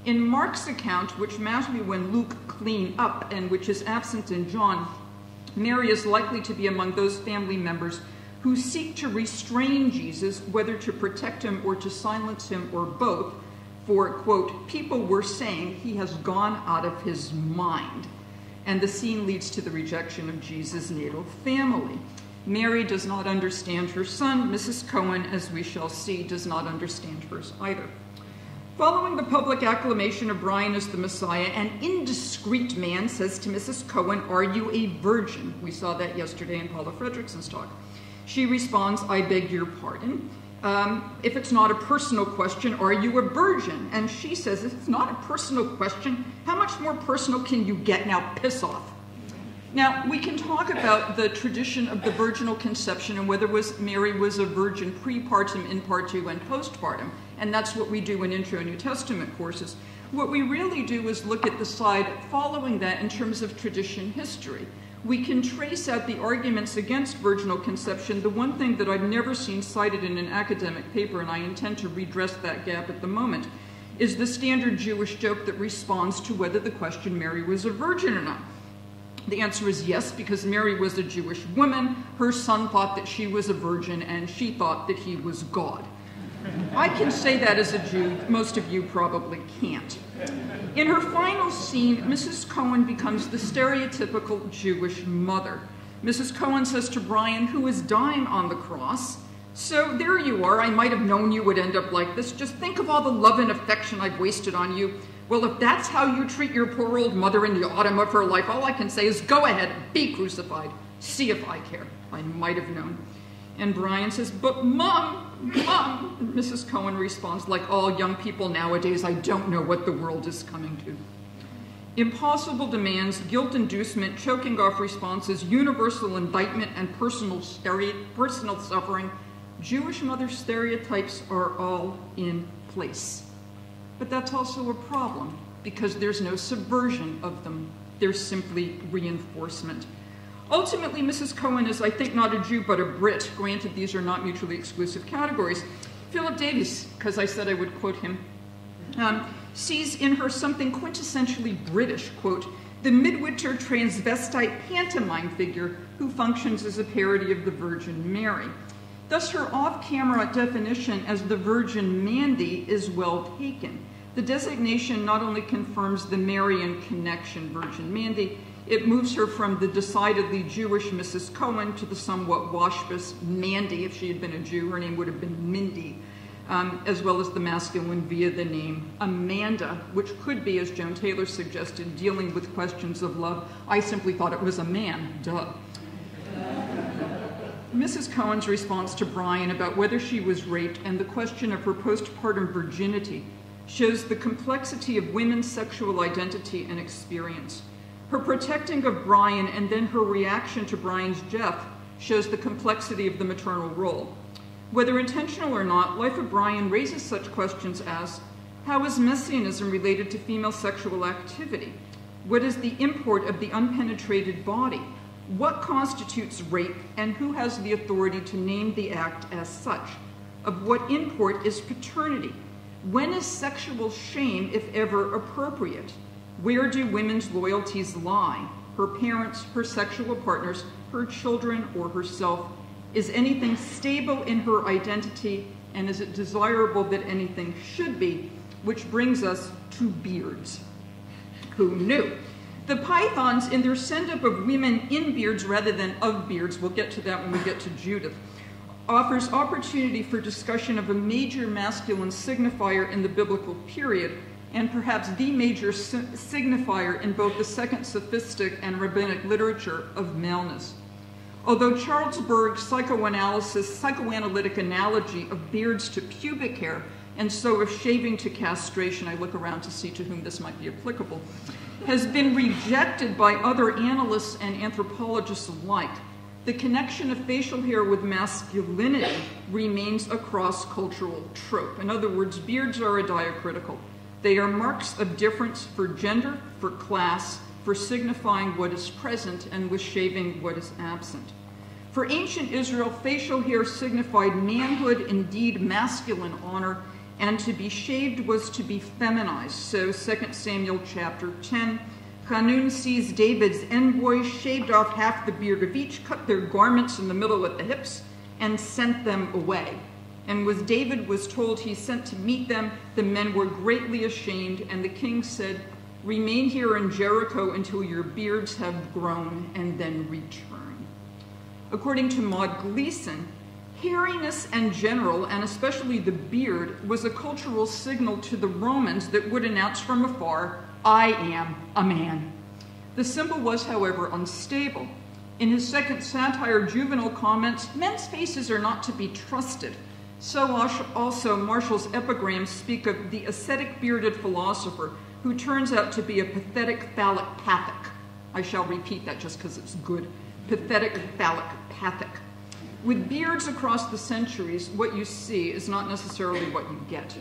In Mark's account, which Matthew and Luke clean up and which is absent in John, Mary is likely to be among those family members who seek to restrain Jesus, whether to protect him or to silence him or both, for, quote, people were saying he has gone out of his mind. And the scene leads to the rejection of Jesus' natal family. Mary does not understand her son. Mrs. Cohen, as we shall see, does not understand hers either. Following the public acclamation of Brian as the Messiah, an indiscreet man says to Mrs. Cohen, "Are you a virgin?" We saw that yesterday in Paula Fredrickson's talk. She responds, "I beg your pardon. If it's not a personal question, are you a virgin?" And she says, "If it's not a personal question, how much more personal can you get? Now piss off." Now, we can talk about the tradition of the virginal conception and whether Mary was a virgin prepartum, in partu, and postpartum. and that's what we do in Intro New Testament courses. What we really do is look at the side following that in terms of tradition history. We can trace out the arguments against virginal conception. The one thing that I've never seen cited in an academic paper, and I intend to redress that gap at the moment, is the standard Jewish joke that responds to whether the question Mary was a virgin or not. The answer is yes, because Mary was a Jewish woman. Her son thought that she was a virgin, and she thought that he was God. I can say that as a Jew. Most of you probably can't. In her final scene, Mrs. Cohen becomes the stereotypical Jewish mother. Mrs. Cohen says to Brian, who is dying on the cross, "So there you are. I might have known you would end up like this. Just think of all the love and affection I've wasted on you. Well, if that's how you treat your poor old mother in the autumn of her life, all I can say is go ahead, be crucified. See if I care. I might have known." And Brian says, "But Mom, and Mrs. Cohen responds, like all young people nowadays, I don't know what the world is coming to. Impossible demands, guilt inducement, choking off responses, universal indictment, and personal suffering. Jewish mother stereotypes are all in place. But that's also a problem, because there's no subversion of them. There's simply reinforcement. Ultimately, Mrs. Cohen is, I think, not a Jew, but a Brit. Granted, these are not mutually exclusive categories. Philip Davies, because I said I would quote him, sees in her something quintessentially British, quote, the midwinter transvestite pantomime figure who functions as a parody of the Virgin Mary. Thus, her off-camera definition as the Virgin Mandy is well taken. The designation not only confirms the Marian connection, Virgin Mandy, it moves her from the decidedly Jewish Mrs. Cohen to the somewhat waspish Mandy. If she had been a Jew, her name would have been Mindy, as well as the masculine via the name Amanda, which could be, as Joan Taylor suggested, dealing with questions of love. I simply thought it was a man, duh. Mrs. Cohen's response to Brian about whether she was raped and the question of her postpartum virginity shows the complexity of women's sexual identity and experience. Her protecting of Brian and then her reaction to Brian's death shows the complexity of the maternal role. Whether intentional or not, Life of Brian raises such questions as, how is messianism related to female sexual activity? What is the import of the unpenetrated body? What constitutes rape, and who has the authority to name the act as such? Of what import is paternity? When is sexual shame, if ever, appropriate? Where do women's loyalties lie? Her parents, her sexual partners, her children, or herself? Is anything stable in her identity, and is it desirable that anything should be? Which brings us to beards. Who knew? The Pythons, in their send-up of women in beards rather than of beards, we'll get to that when we get to Judith, offers opportunity for discussion of a major masculine signifier in the biblical period, and perhaps the major signifier in both the second sophistic and rabbinic literature of maleness. Although Charles Berg's psychoanalytic analogy of beards to pubic hair, and so of shaving to castration, I look around to see to whom this might be applicable, has been rejected by other analysts and anthropologists alike, the connection of facial hair with masculinity remains a cross-cultural trope. In other words, beards are diacritical. They are marks of difference for gender, for class, for signifying what is present, and with shaving what is absent. For ancient Israel, facial hair signified manhood, indeed masculine honor, and to be shaved was to be feminized. So 2 Samuel chapter 10, Hanun sees David's envoys, shaved off half the beard of each, cut their garments in the middle at the hips, and sent them away. And when David was told he sent to meet them, the men were greatly ashamed, and the king said, remain here in Jericho until your beards have grown, and then return. According to Maud Gleason, hairiness in general, and especially the beard, was a cultural signal to the Romans that would announce from afar, I am a man. The symbol was, however, unstable. In his second satire, Juvenal comments, men's faces are not to be trusted. So also Marshall's epigrams speak of the ascetic bearded philosopher who turns out to be a pathetic phallic pathic. I shall repeat that just because it's good. Pathetic phallic pathic. With beards across the centuries, what you see is not necessarily what you get.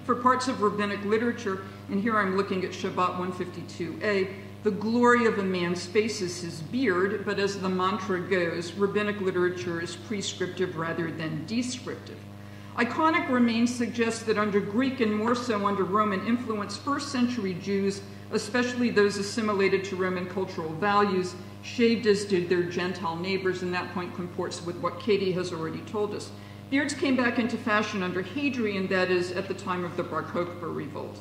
For parts of rabbinic literature, and here I'm looking at Shabbat 152a, the glory of a man's face is his beard, but as the mantra goes, rabbinic literature is prescriptive rather than descriptive. Iconic remains suggest that under Greek and more so under Roman influence, first-century Jews, especially those assimilated to Roman cultural values, shaved as did their Gentile neighbors, and that point comports with what Katie has already told us. Beards came back into fashion under Hadrian, that is, at the time of the Bar Kokhba revolt.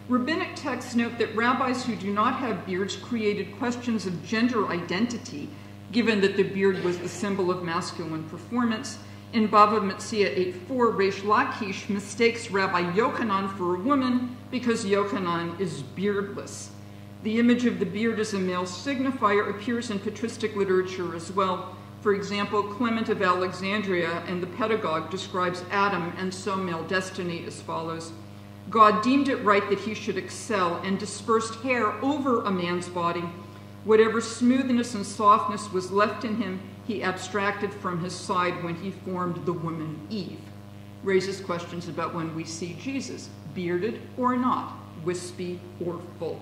Rabbinic texts note that rabbis who do not have beards created questions of gender identity, given that the beard was the symbol of masculine performance. In Bava Metzia 8.4, Reish Lakish mistakes Rabbi Yochanan for a woman because Yochanan is beardless. The image of the beard as a male signifier appears in patristic literature as well. For example, Clement of Alexandria and the Pedagogue describes Adam and so male destiny as follows. God deemed it right that he should excel and dispersed hair over a man's body. Whatever smoothness and softness was left in him, he abstracted from his side when he formed the woman Eve. Raises questions about when we see Jesus, bearded or not, wispy or full.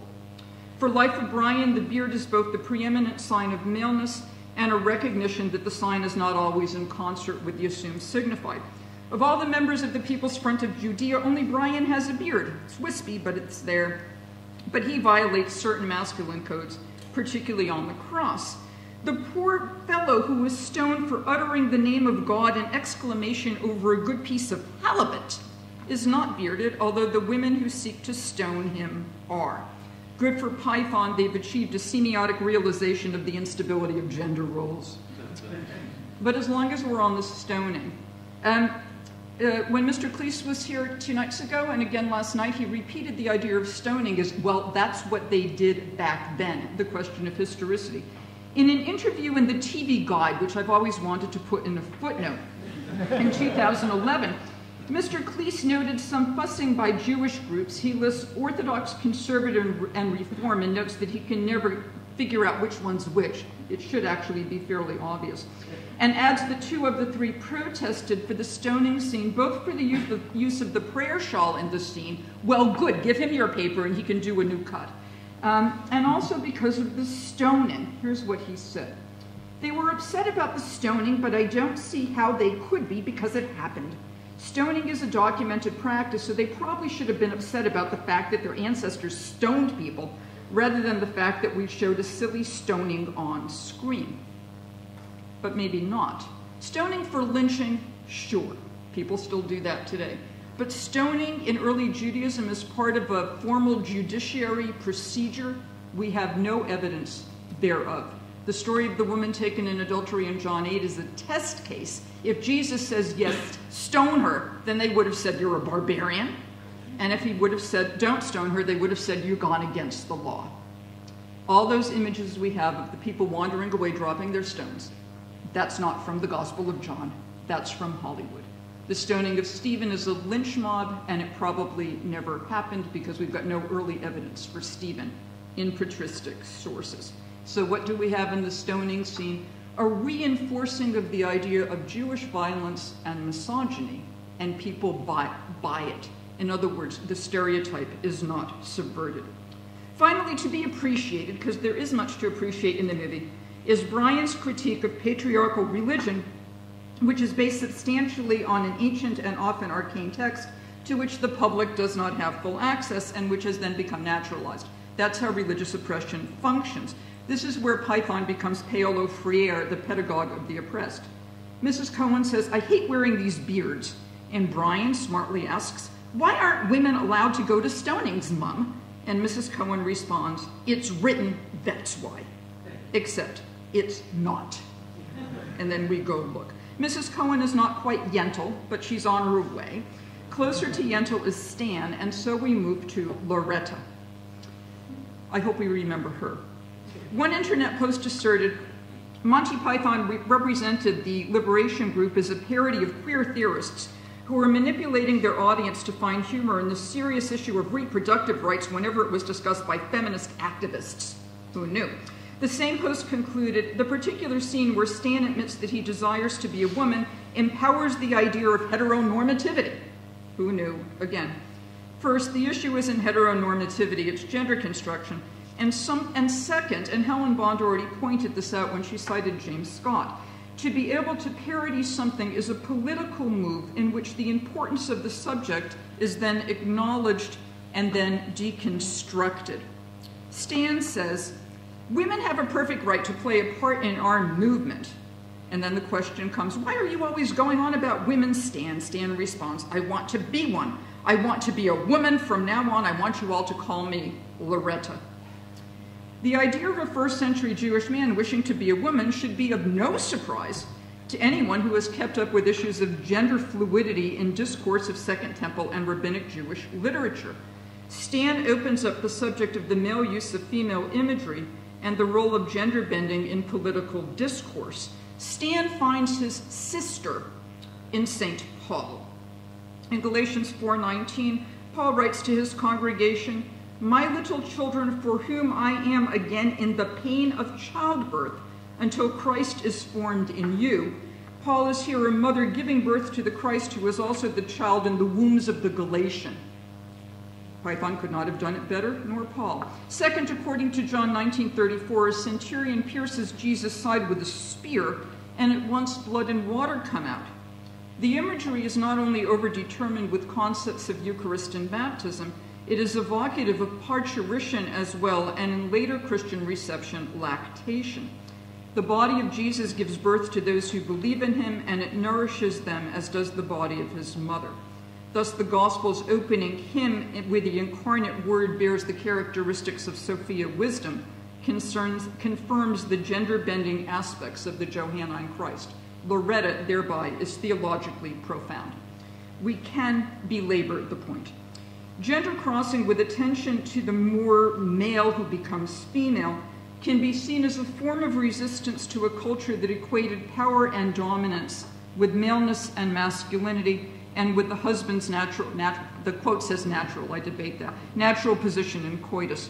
For Life of Brian, the beard is both the preeminent sign of maleness and a recognition that the sign is not always in concert with the assumed signified. Of all the members of the People's Front of Judea, only Brian has a beard. It's wispy, but it's there. But he violates certain masculine codes, particularly on the cross. The poor fellow who was stoned for uttering the name of God in exclamation over a good piece of halibut is not bearded, although the women who seek to stone him are. Good for Python, they've achieved a semiotic realization of the instability of gender roles. But as long as we're on the stoning, when Mr. Cleese was here 2 nights ago, and again last night, he repeated the idea of stoning as, well, that's what they did back then, the question of historicity. In an interview in the TV Guide, which I've always wanted to put in a footnote, in 2011, Mr. Cleese noted some fussing by Jewish groups. He lists Orthodox, Conservative, and Reform, and notes that he can never figure out which one's which. It should actually be fairly obvious. And adds that 2 of the 3 protested for the stoning scene, both for the use of the prayer shawl in the scene. Well, good, give him your paper and he can do a new cut. And also because of the stoning. Here's what he said. They were upset about the stoning, but I don't see how they could be because it happened. Stoning is a documented practice, so they probably should have been upset about the fact that their ancestors stoned people rather than the fact that we showed a silly stoning on screen. But maybe not. Stoning for lynching, sure. People still do that today. But stoning in early Judaism as part of a formal judiciary procedure, we have no evidence thereof. The story of the woman taken in adultery in John 8 is a test case. If Jesus says, yes, stone her, then they would have said, you're a barbarian. And if he would have said, don't stone her, they would have said, you've gone against the law. All those images we have of the people wandering away, dropping their stones, that's not from the Gospel of John. That's from Hollywood. The stoning of Stephen is a lynch mob, and it probably never happened because we've got no early evidence for Stephen in patristic sources. So what do we have in the stoning scene? A reinforcing of the idea of Jewish violence and misogyny, and people buy it. In other words, the stereotype is not subverted. Finally, to be appreciated, because there is much to appreciate in the movie, is Brian's critique of patriarchal religion, which is based substantially on an ancient and often arcane text to which the public does not have full access and which has then become naturalized. That's how religious oppression functions. This is where Python becomes Paolo Freire, the pedagogue of the oppressed. Mrs. Cohen says, I hate wearing these beards. And Brian smartly asks, why aren't women allowed to go to stonings, Mum? And Mrs. Cohen responds, it's written, that's why. Except it's not. And then we go look. Mrs. Cohen is not quite Yentl, but she's on her way. Closer to Yentl is Stan, and so we move to Loretta. I hope we remember her. One internet post asserted, Monty Python represented the liberation group as a parody of queer theorists who were manipulating their audience to find humor in the serious issue of reproductive rights whenever it was discussed by feminist activists. Who knew? The same post concluded, the particular scene where Stan admits that he desires to be a woman empowers the idea of heteronormativity. Who knew? Again. First, the issue isn't heteronormativity, it's gender construction. And second, and Helen Bond already pointed this out when she cited James Scott, to be able to parody something is a political move in which the importance of the subject is then acknowledged and then deconstructed. Stan says, women have a perfect right to play a part in our movement. And then the question comes, why are you always going on about women, Stan? Stan responds, I want to be one. I want to be a woman from now on. I want you all to call me Loretta. The idea of a first-century Jewish man wishing to be a woman should be of no surprise to anyone who has kept up with issues of gender fluidity in discourse of Second Temple and rabbinic Jewish literature. Stan opens up the subject of the male use of female imagery and the role of gender bending in political discourse. Stan finds his sister in St. Paul. In Galatians 4:19, Paul writes to his congregation, my little children, for whom I am again in the pain of childbirth until Christ is formed in you. Paul is here a mother giving birth to the Christ who is also the child in the wombs of the Galatian. Python could not have done it better, nor Paul. Second, according to John 19:34, a centurion pierces Jesus' side with a spear, and at once blood and water come out. The imagery is not only overdetermined with concepts of Eucharist and baptism, it is evocative of parturition as well, and in later Christian reception, lactation. The body of Jesus gives birth to those who believe in him, and it nourishes them as does the body of his mother. Thus, the Gospel's opening hymn with the incarnate word bears the characteristics of Sophia wisdom, confirms the gender-bending aspects of the Johannine Christ. Loretta, thereby, is theologically profound. We can belabor the point. Gender crossing with attention to the more male who becomes female can be seen as a form of resistance to a culture that equated power and dominance with maleness and masculinity and with the husband's natural, the quote says natural, I debate that, natural position in coitus.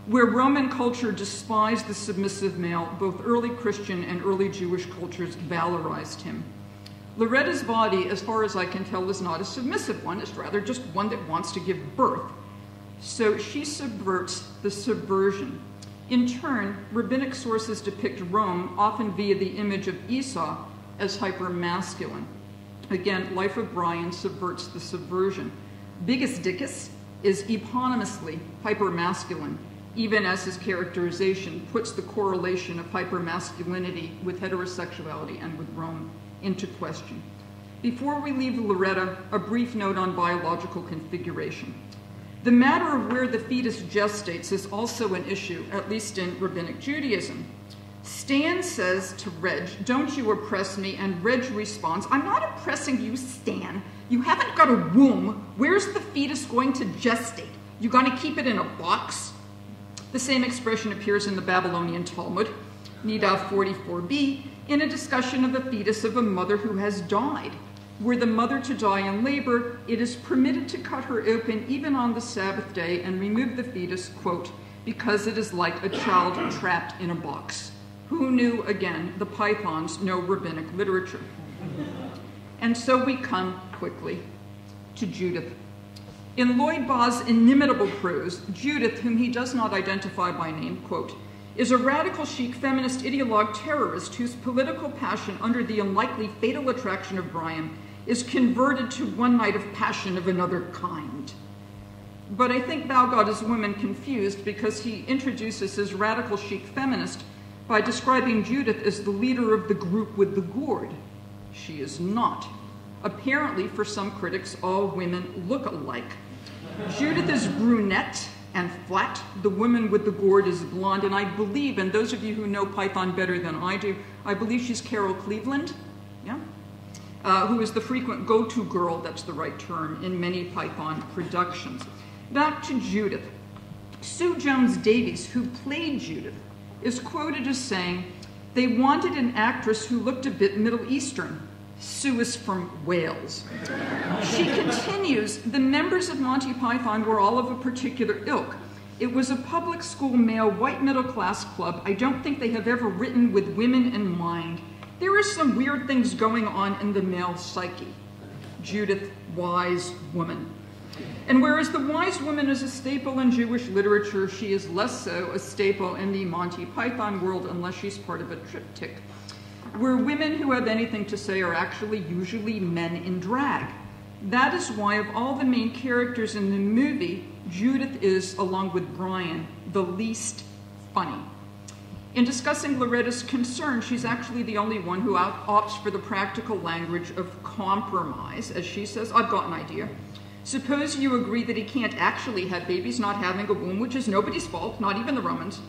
Where Roman culture despised the submissive male, both early Christian and early Jewish cultures valorized him. Loretta's body, as far as I can tell, is not a submissive one. It's rather just one that wants to give birth. So she subverts the subversion. In turn, rabbinic sources depict Rome, often via the image of Esau, as hypermasculine. Again, Life of Brian subverts the subversion. Bigus Dickus is eponymously hypermasculine, even as his characterization puts the correlation of hypermasculinity with heterosexuality and with Rome into question. Before we leave Loretta, a brief note on biological configuration. The matter of where the fetus gestates is also an issue, at least in rabbinic Judaism. Stan says to Reg, don't you oppress me, and Reg responds, I'm not oppressing you, Stan. You haven't got a womb. Where's the fetus going to gestate? You gonna keep it in a box? The same expression appears in the Babylonian Talmud, Nidав 44b, in a discussion of the fetus of a mother who has died. Were the mother to die in labor, it is permitted to cut her open even on the Sabbath day and remove the fetus, quote, because it is like a child trapped in a box. Who knew, again, the Pythons know rabbinic literature? And so we come quickly to Judith. In Lloyd Baugh's inimitable prose, Judith, whom he does not identify by name, quote, is a radical chic feminist ideologue terrorist whose political passion under the unlikely fatal attraction of Brian is converted to one night of passion of another kind. But I think Bao got his women confused because he introduces his radical chic feminist by describing Judith as the leader of the group with the gourd. She is not. Apparently, for some critics, all women look alike. Judith is brunette and flat. The woman with the gourd is blonde, and I believe, and those of you who know Python better than I do, I believe she's Carol Cleveland, yeah? Who is the frequent go-to girl, that's the right term, in many Python productions. Back to Judith. Sue Jones Davies, who played Judith, is quoted as saying, they wanted an actress who looked a bit Middle Eastern. Sue is from Wales. She continues, the members of Monty Python were all of a particular ilk. It was a public school male white middle class club. I don't think they have ever written with women in mind. There are some weird things going on in the male psyche. Judith, wise woman. And whereas the wise woman is a staple in Jewish literature, she is less so a staple in the Monty Python world unless she's part of a triptych, where women who have anything to say are actually usually men in drag. That is why of all the main characters in the movie, Judith is, along with Brian, the least funny. In discussing Loretta's concern, she's actually the only one who opts for the practical language of compromise. As she says, I've got an idea. Suppose you agree that he can't actually have babies, not having a womb, which is nobody's fault, not even the Romans,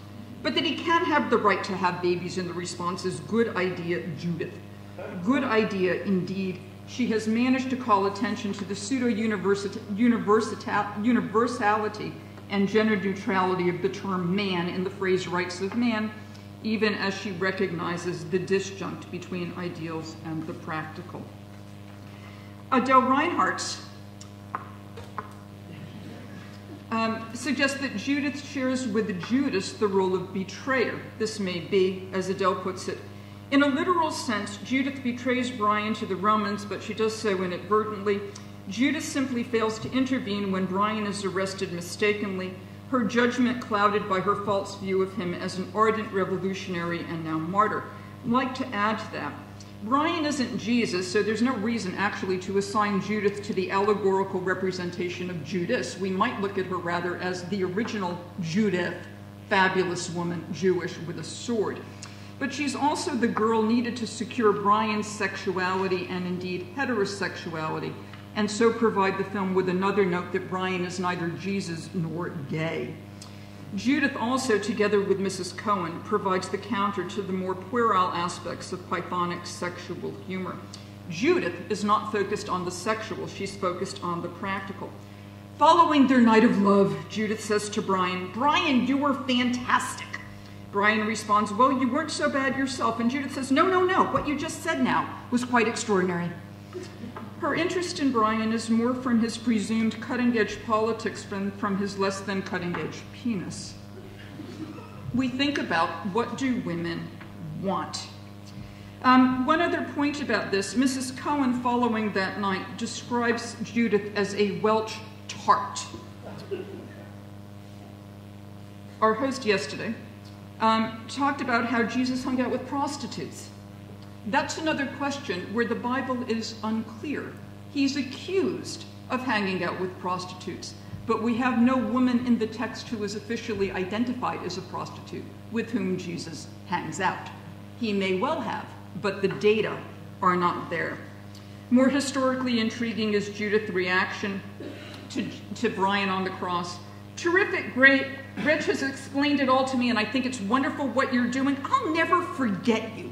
but that he can have the right to have babies, and the response is, good idea, Judith. Good idea, indeed. She has managed to call attention to the pseudo-universality and gender neutrality of the term man in the phrase rights of man, even as she recognizes the disjunct between ideals and the practical. Adele Reinhardt suggests that Judith shares with Judas the role of betrayer. This may be, as Adele puts it, in a literal sense, Judith betrays Brian to the Romans, but she does so inadvertently. Judith simply fails to intervene when Brian is arrested mistakenly, her judgment clouded by her false view of him as an ardent revolutionary and now martyr. I'd like to add to that. Brian isn't Jesus, so there's no reason actually to assign Judith to the allegorical representation of Judas. We might look at her rather as the original Judith, fabulous woman, Jewish, with a sword. But she's also the girl needed to secure Brian's sexuality and indeed heterosexuality, and so provide the film with another note that Brian is neither Jesus nor gay. Judith also, together with Mrs. Cohen, provides the counter to the more puerile aspects of Pythonic sexual humor. Judith is not focused on the sexual, she's focused on the practical. Following their night of love, Judith says to Brian, "Brian, you were fantastic." Brian responds, "Well, you weren't so bad yourself." And Judith says, no, what you just said now was quite extraordinary. Her interest in Brian is more from his presumed cutting-edge politics than from his less than cutting-edge penis. We think about, what do women want? One other point about this, Mrs. Cohen, following that night, describes Judith as a Welch tart. Our host yesterday talked about how Jesus hung out with prostitutes. That's another question where the Bible is unclear. He's accused of hanging out with prostitutes, but we have no woman in the text who is officially identified as a prostitute with whom Jesus hangs out. He may well have, but the data are not there. More historically intriguing is Judith's reaction to Brian on the cross. "Terrific, great. Rich has explained it all to me, and I think it's wonderful what you're doing. I'll never forget you."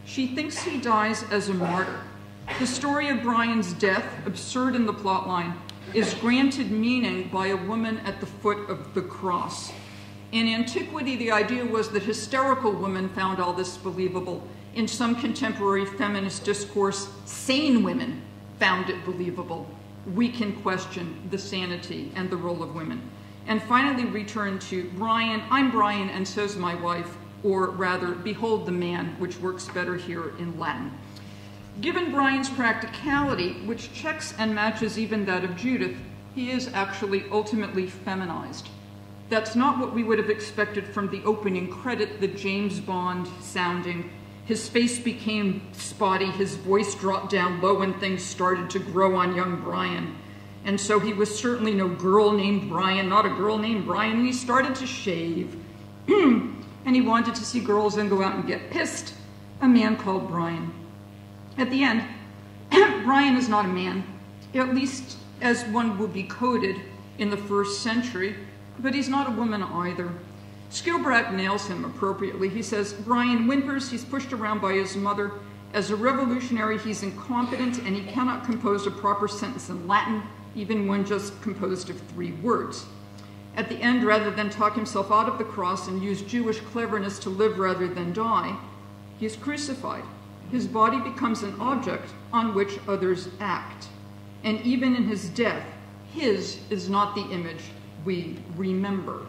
She thinks he dies as a martyr. The story of Brian's death, absurd in the plotline, is granted meaning by a woman at the foot of the cross. In antiquity, the idea was that hysterical women found all this believable. In some contemporary feminist discourse, sane women found it believable. We can question the sanity and the role of women. And finally return to Brian, "I'm Brian and so's my wife," or rather, "Behold the man," which works better here in Latin. Given Brian's practicality, which checks and matches even that of Judith, he is actually ultimately feminized. That's not what we would have expected from the opening credit, the James Bond sounding. His face became spotty, his voice dropped down low, and things started to grow on young Brian. And so he was certainly no girl named Brian, not a girl named Brian, and he started to shave. And he wanted to see girls and go out and get pissed. A man called Brian. At the end, Brian is not a man, at least as one would be coded in the 1st century, but he's not a woman either. Skilbrack nails him appropriately. He says, "Brian whimpers, he's pushed around by his mother. As a revolutionary, he's incompetent, and he cannot compose a proper sentence in Latin, even when just composed of 3 words. At the end, rather than talk himself out of the cross and use Jewish cleverness to live rather than die, he is crucified. His body becomes an object on which others act. And even in his death, his is not the image we remember."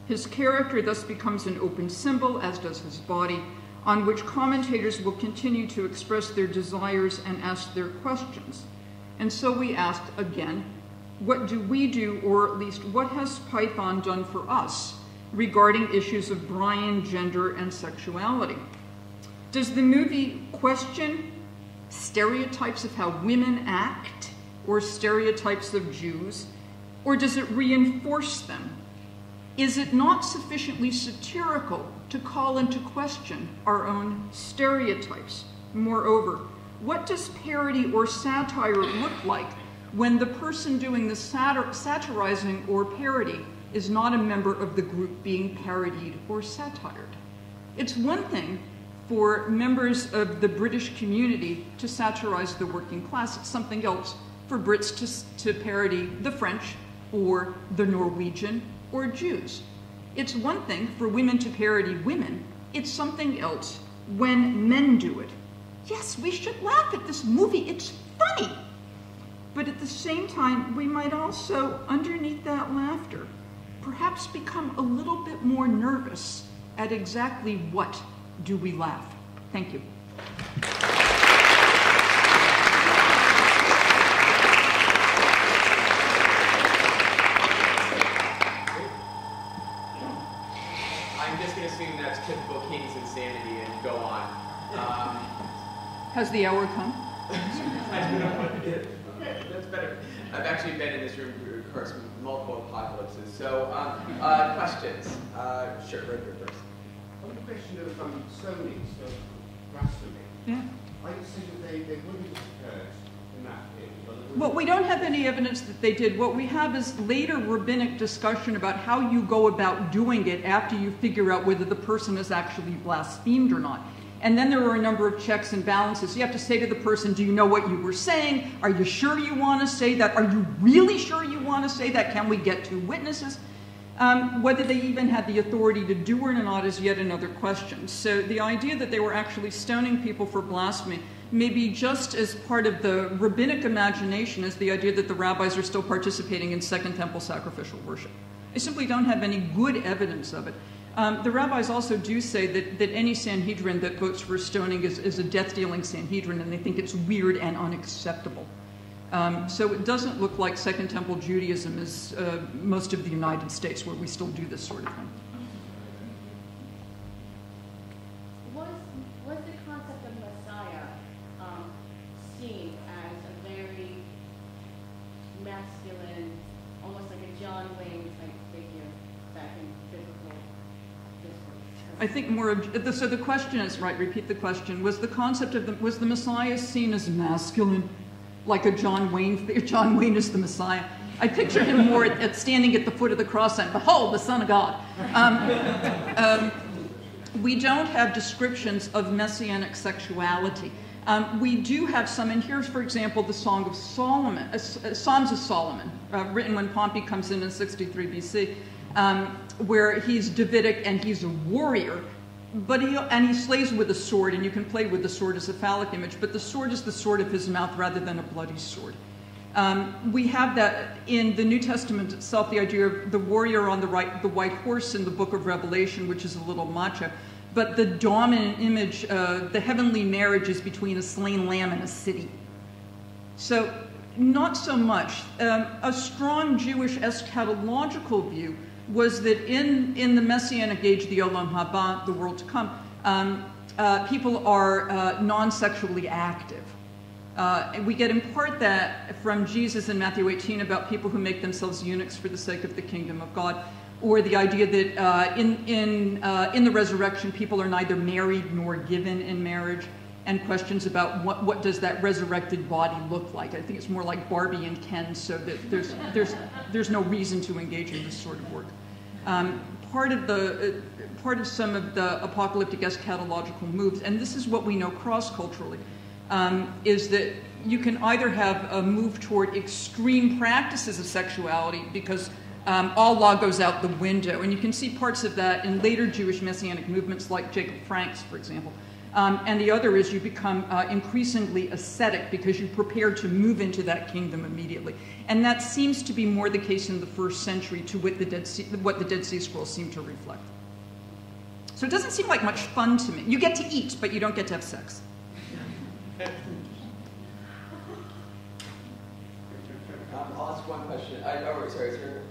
His character thus becomes an open symbol, as does his body, on which commentators will continue to express their desires and ask their questions. And so we asked again, what do we do, or at least what has Python done for us regarding issues of Brian, gender, and sexuality? Does the movie question stereotypes of how women act or stereotypes of Jews, or does it reinforce them? Is it not sufficiently satirical to call into question our own stereotypes? Moreover, what does parody or satire look like when the person doing the satirizing or parody is not a member of the group being parodied or satired? It's one thing for members of the British community to satirize the working class. It's something else for Brits to parody the French or the Norwegian or Jews. It's one thing for women to parody women. It's something else when men do it. Yes, we should laugh at this movie. It's funny. But at the same time, we might also, underneath that laughter, perhaps become a little bit more nervous at exactly what do we laugh. Thank you. I'm just going to assume that's typical King's insanity and go on. Has the hour come? That's better. I've actually been in this room, of course, multiple apocalypses. So, questions? Sure, right here first. On the question of Sony's blasphemy, Yeah. I would say that they wouldn't have occurred in that case. Well, we don't have any evidence that they did. What we have is later rabbinic discussion about how you go about doing it after you figure out whether the person is actually blasphemed or not. And then there are a number of checks and balances. You have to say to the person, do you know what you were saying? Are you sure you want to say that? Are you really sure you want to say that? Can we get 2 witnesses? Whether they even had the authority to do or not is yet another question. So the idea that they were actually stoning people for blasphemy may be just as part of the rabbinic imagination as the idea that the rabbis are still participating in Second Temple sacrificial worship. I simply don't have any good evidence of it. The rabbis also do say that any Sanhedrin that votes for stoning is a death-dealing Sanhedrin, and they think it's weird and unacceptable. So it doesn't look like Second Temple Judaism is most of the United States, where we still do this sort of thing. Was the concept of Messiah seen as a very masculine, almost like a John Wayne type figure back in biblical discourse? I think more of so the question is right. Repeat the question. Was the concept of was the Messiah seen as masculine, like a John Wayne? John Wayne is the Messiah. I picture him more at standing at the foot of the cross and behold, the Son of God. We don't have descriptions of messianic sexuality. We do have some, and here's, for example, the Song of Solomon, Psalms of Solomon, written when Pompey comes in 63 BC. Where he's Davidic and he's a warrior, but he slays with a sword, and you can play with the sword as a phallic image, but the sword is the sword of his mouth rather than a bloody sword. We have that in the New Testament itself, the idea of the warrior on the right, the white horse in the book of Revelation, which is a little macho, but the dominant image, the heavenly marriage is between a slain lamb and a city. So not so much. A strong Jewish eschatological view was that in the Messianic age, the Olam Haba, the world to come, people are non-sexually active. We get in part that from Jesus in Matthew 18 about people who make themselves eunuchs for the sake of the kingdom of God, or the idea that in the resurrection, people are neither married nor given in marriage, and questions about what does that resurrected body look like. I think it's more like Barbie and Ken, so that there's no reason to engage in this sort of work. Part of some of the apocalyptic eschatological moves, and this is what we know cross-culturally, is that you can either have a move toward extreme practices of sexuality because all law goes out the window, and you can see parts of that in later Jewish messianic movements like Jacob Frank's, for example, And the other is you become increasingly ascetic because you prepare to move into that kingdom immediately. And that seems to be more the case in the first century to what the Dead Sea Scrolls seem to reflect. So it doesn't seem like much fun to me. You get to eat, but you don't get to have sex. I'll ask one question. Sorry, sir.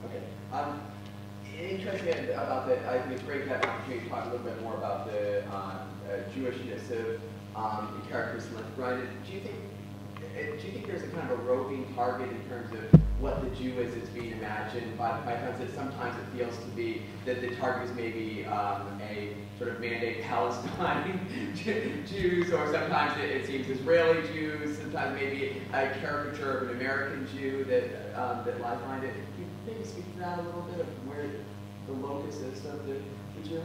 Okay. Interesting about that. I think it's great to have an opportunity to talk a little bit more about the Jewishness of the characters in Levine. Do you think there's a kind of a roving target in terms of what the Jew is as being imagined by the Pythons? That sometimes it feels to be that the target is maybe a sort of mandate Palestine Jews, or sometimes it seems Israeli Jews, sometimes maybe a caricature of an American Jew that lies behind it. Can you maybe speak to that a little bit of where the locus is of the Jew?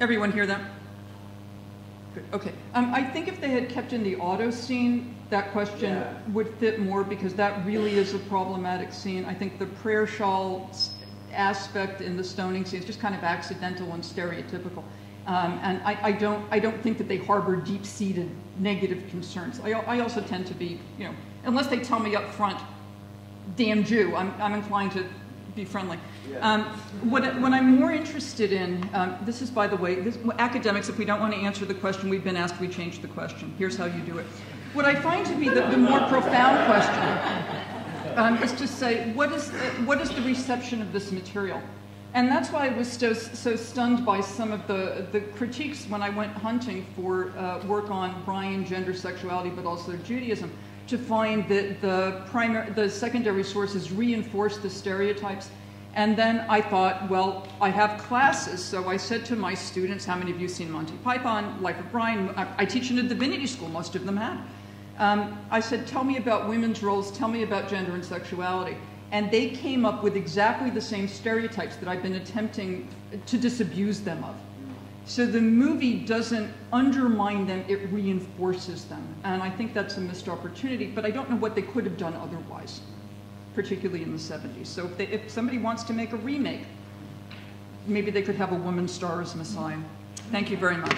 Everyone hear that? Good. Okay. I think if they had kept in the auto scene, that question would fit more, because that really is a problematic scene. I think the prayer shawl aspect in the stoning scene is just kind of accidental and stereotypical. And I don't think that they harbor deep-seated negative concerns. I also tend to be, unless they tell me up front, damn Jew, I'm inclined to be friendly. What I'm more interested in, this is, by the way, academics, if we don't want to answer the question we've been asked, we change the question. Here's how you do it. What I find to be the more profound question is to say, what is the reception of this material? And that's why I was so stunned by some of the critiques when I went hunting for work on Brian, gender, sexuality, but also Judaism, to find that the secondary sources reinforce the stereotypes. And then I thought, well, I have classes, so I said to my students, how many of you have seen Monty Python, Life of Brian? I teach in a divinity school, most of them have. I said, tell me about women's roles, tell me about gender and sexuality. And they came up with exactly the same stereotypes that I've been attempting to disabuse them of. So the movie doesn't undermine them, it reinforces them. And I think that's a missed opportunity, but I don't know what they could have done otherwise, particularly in the 70s. So if somebody wants to make a remake, maybe they could have a woman star as Messiah. Thank you very much.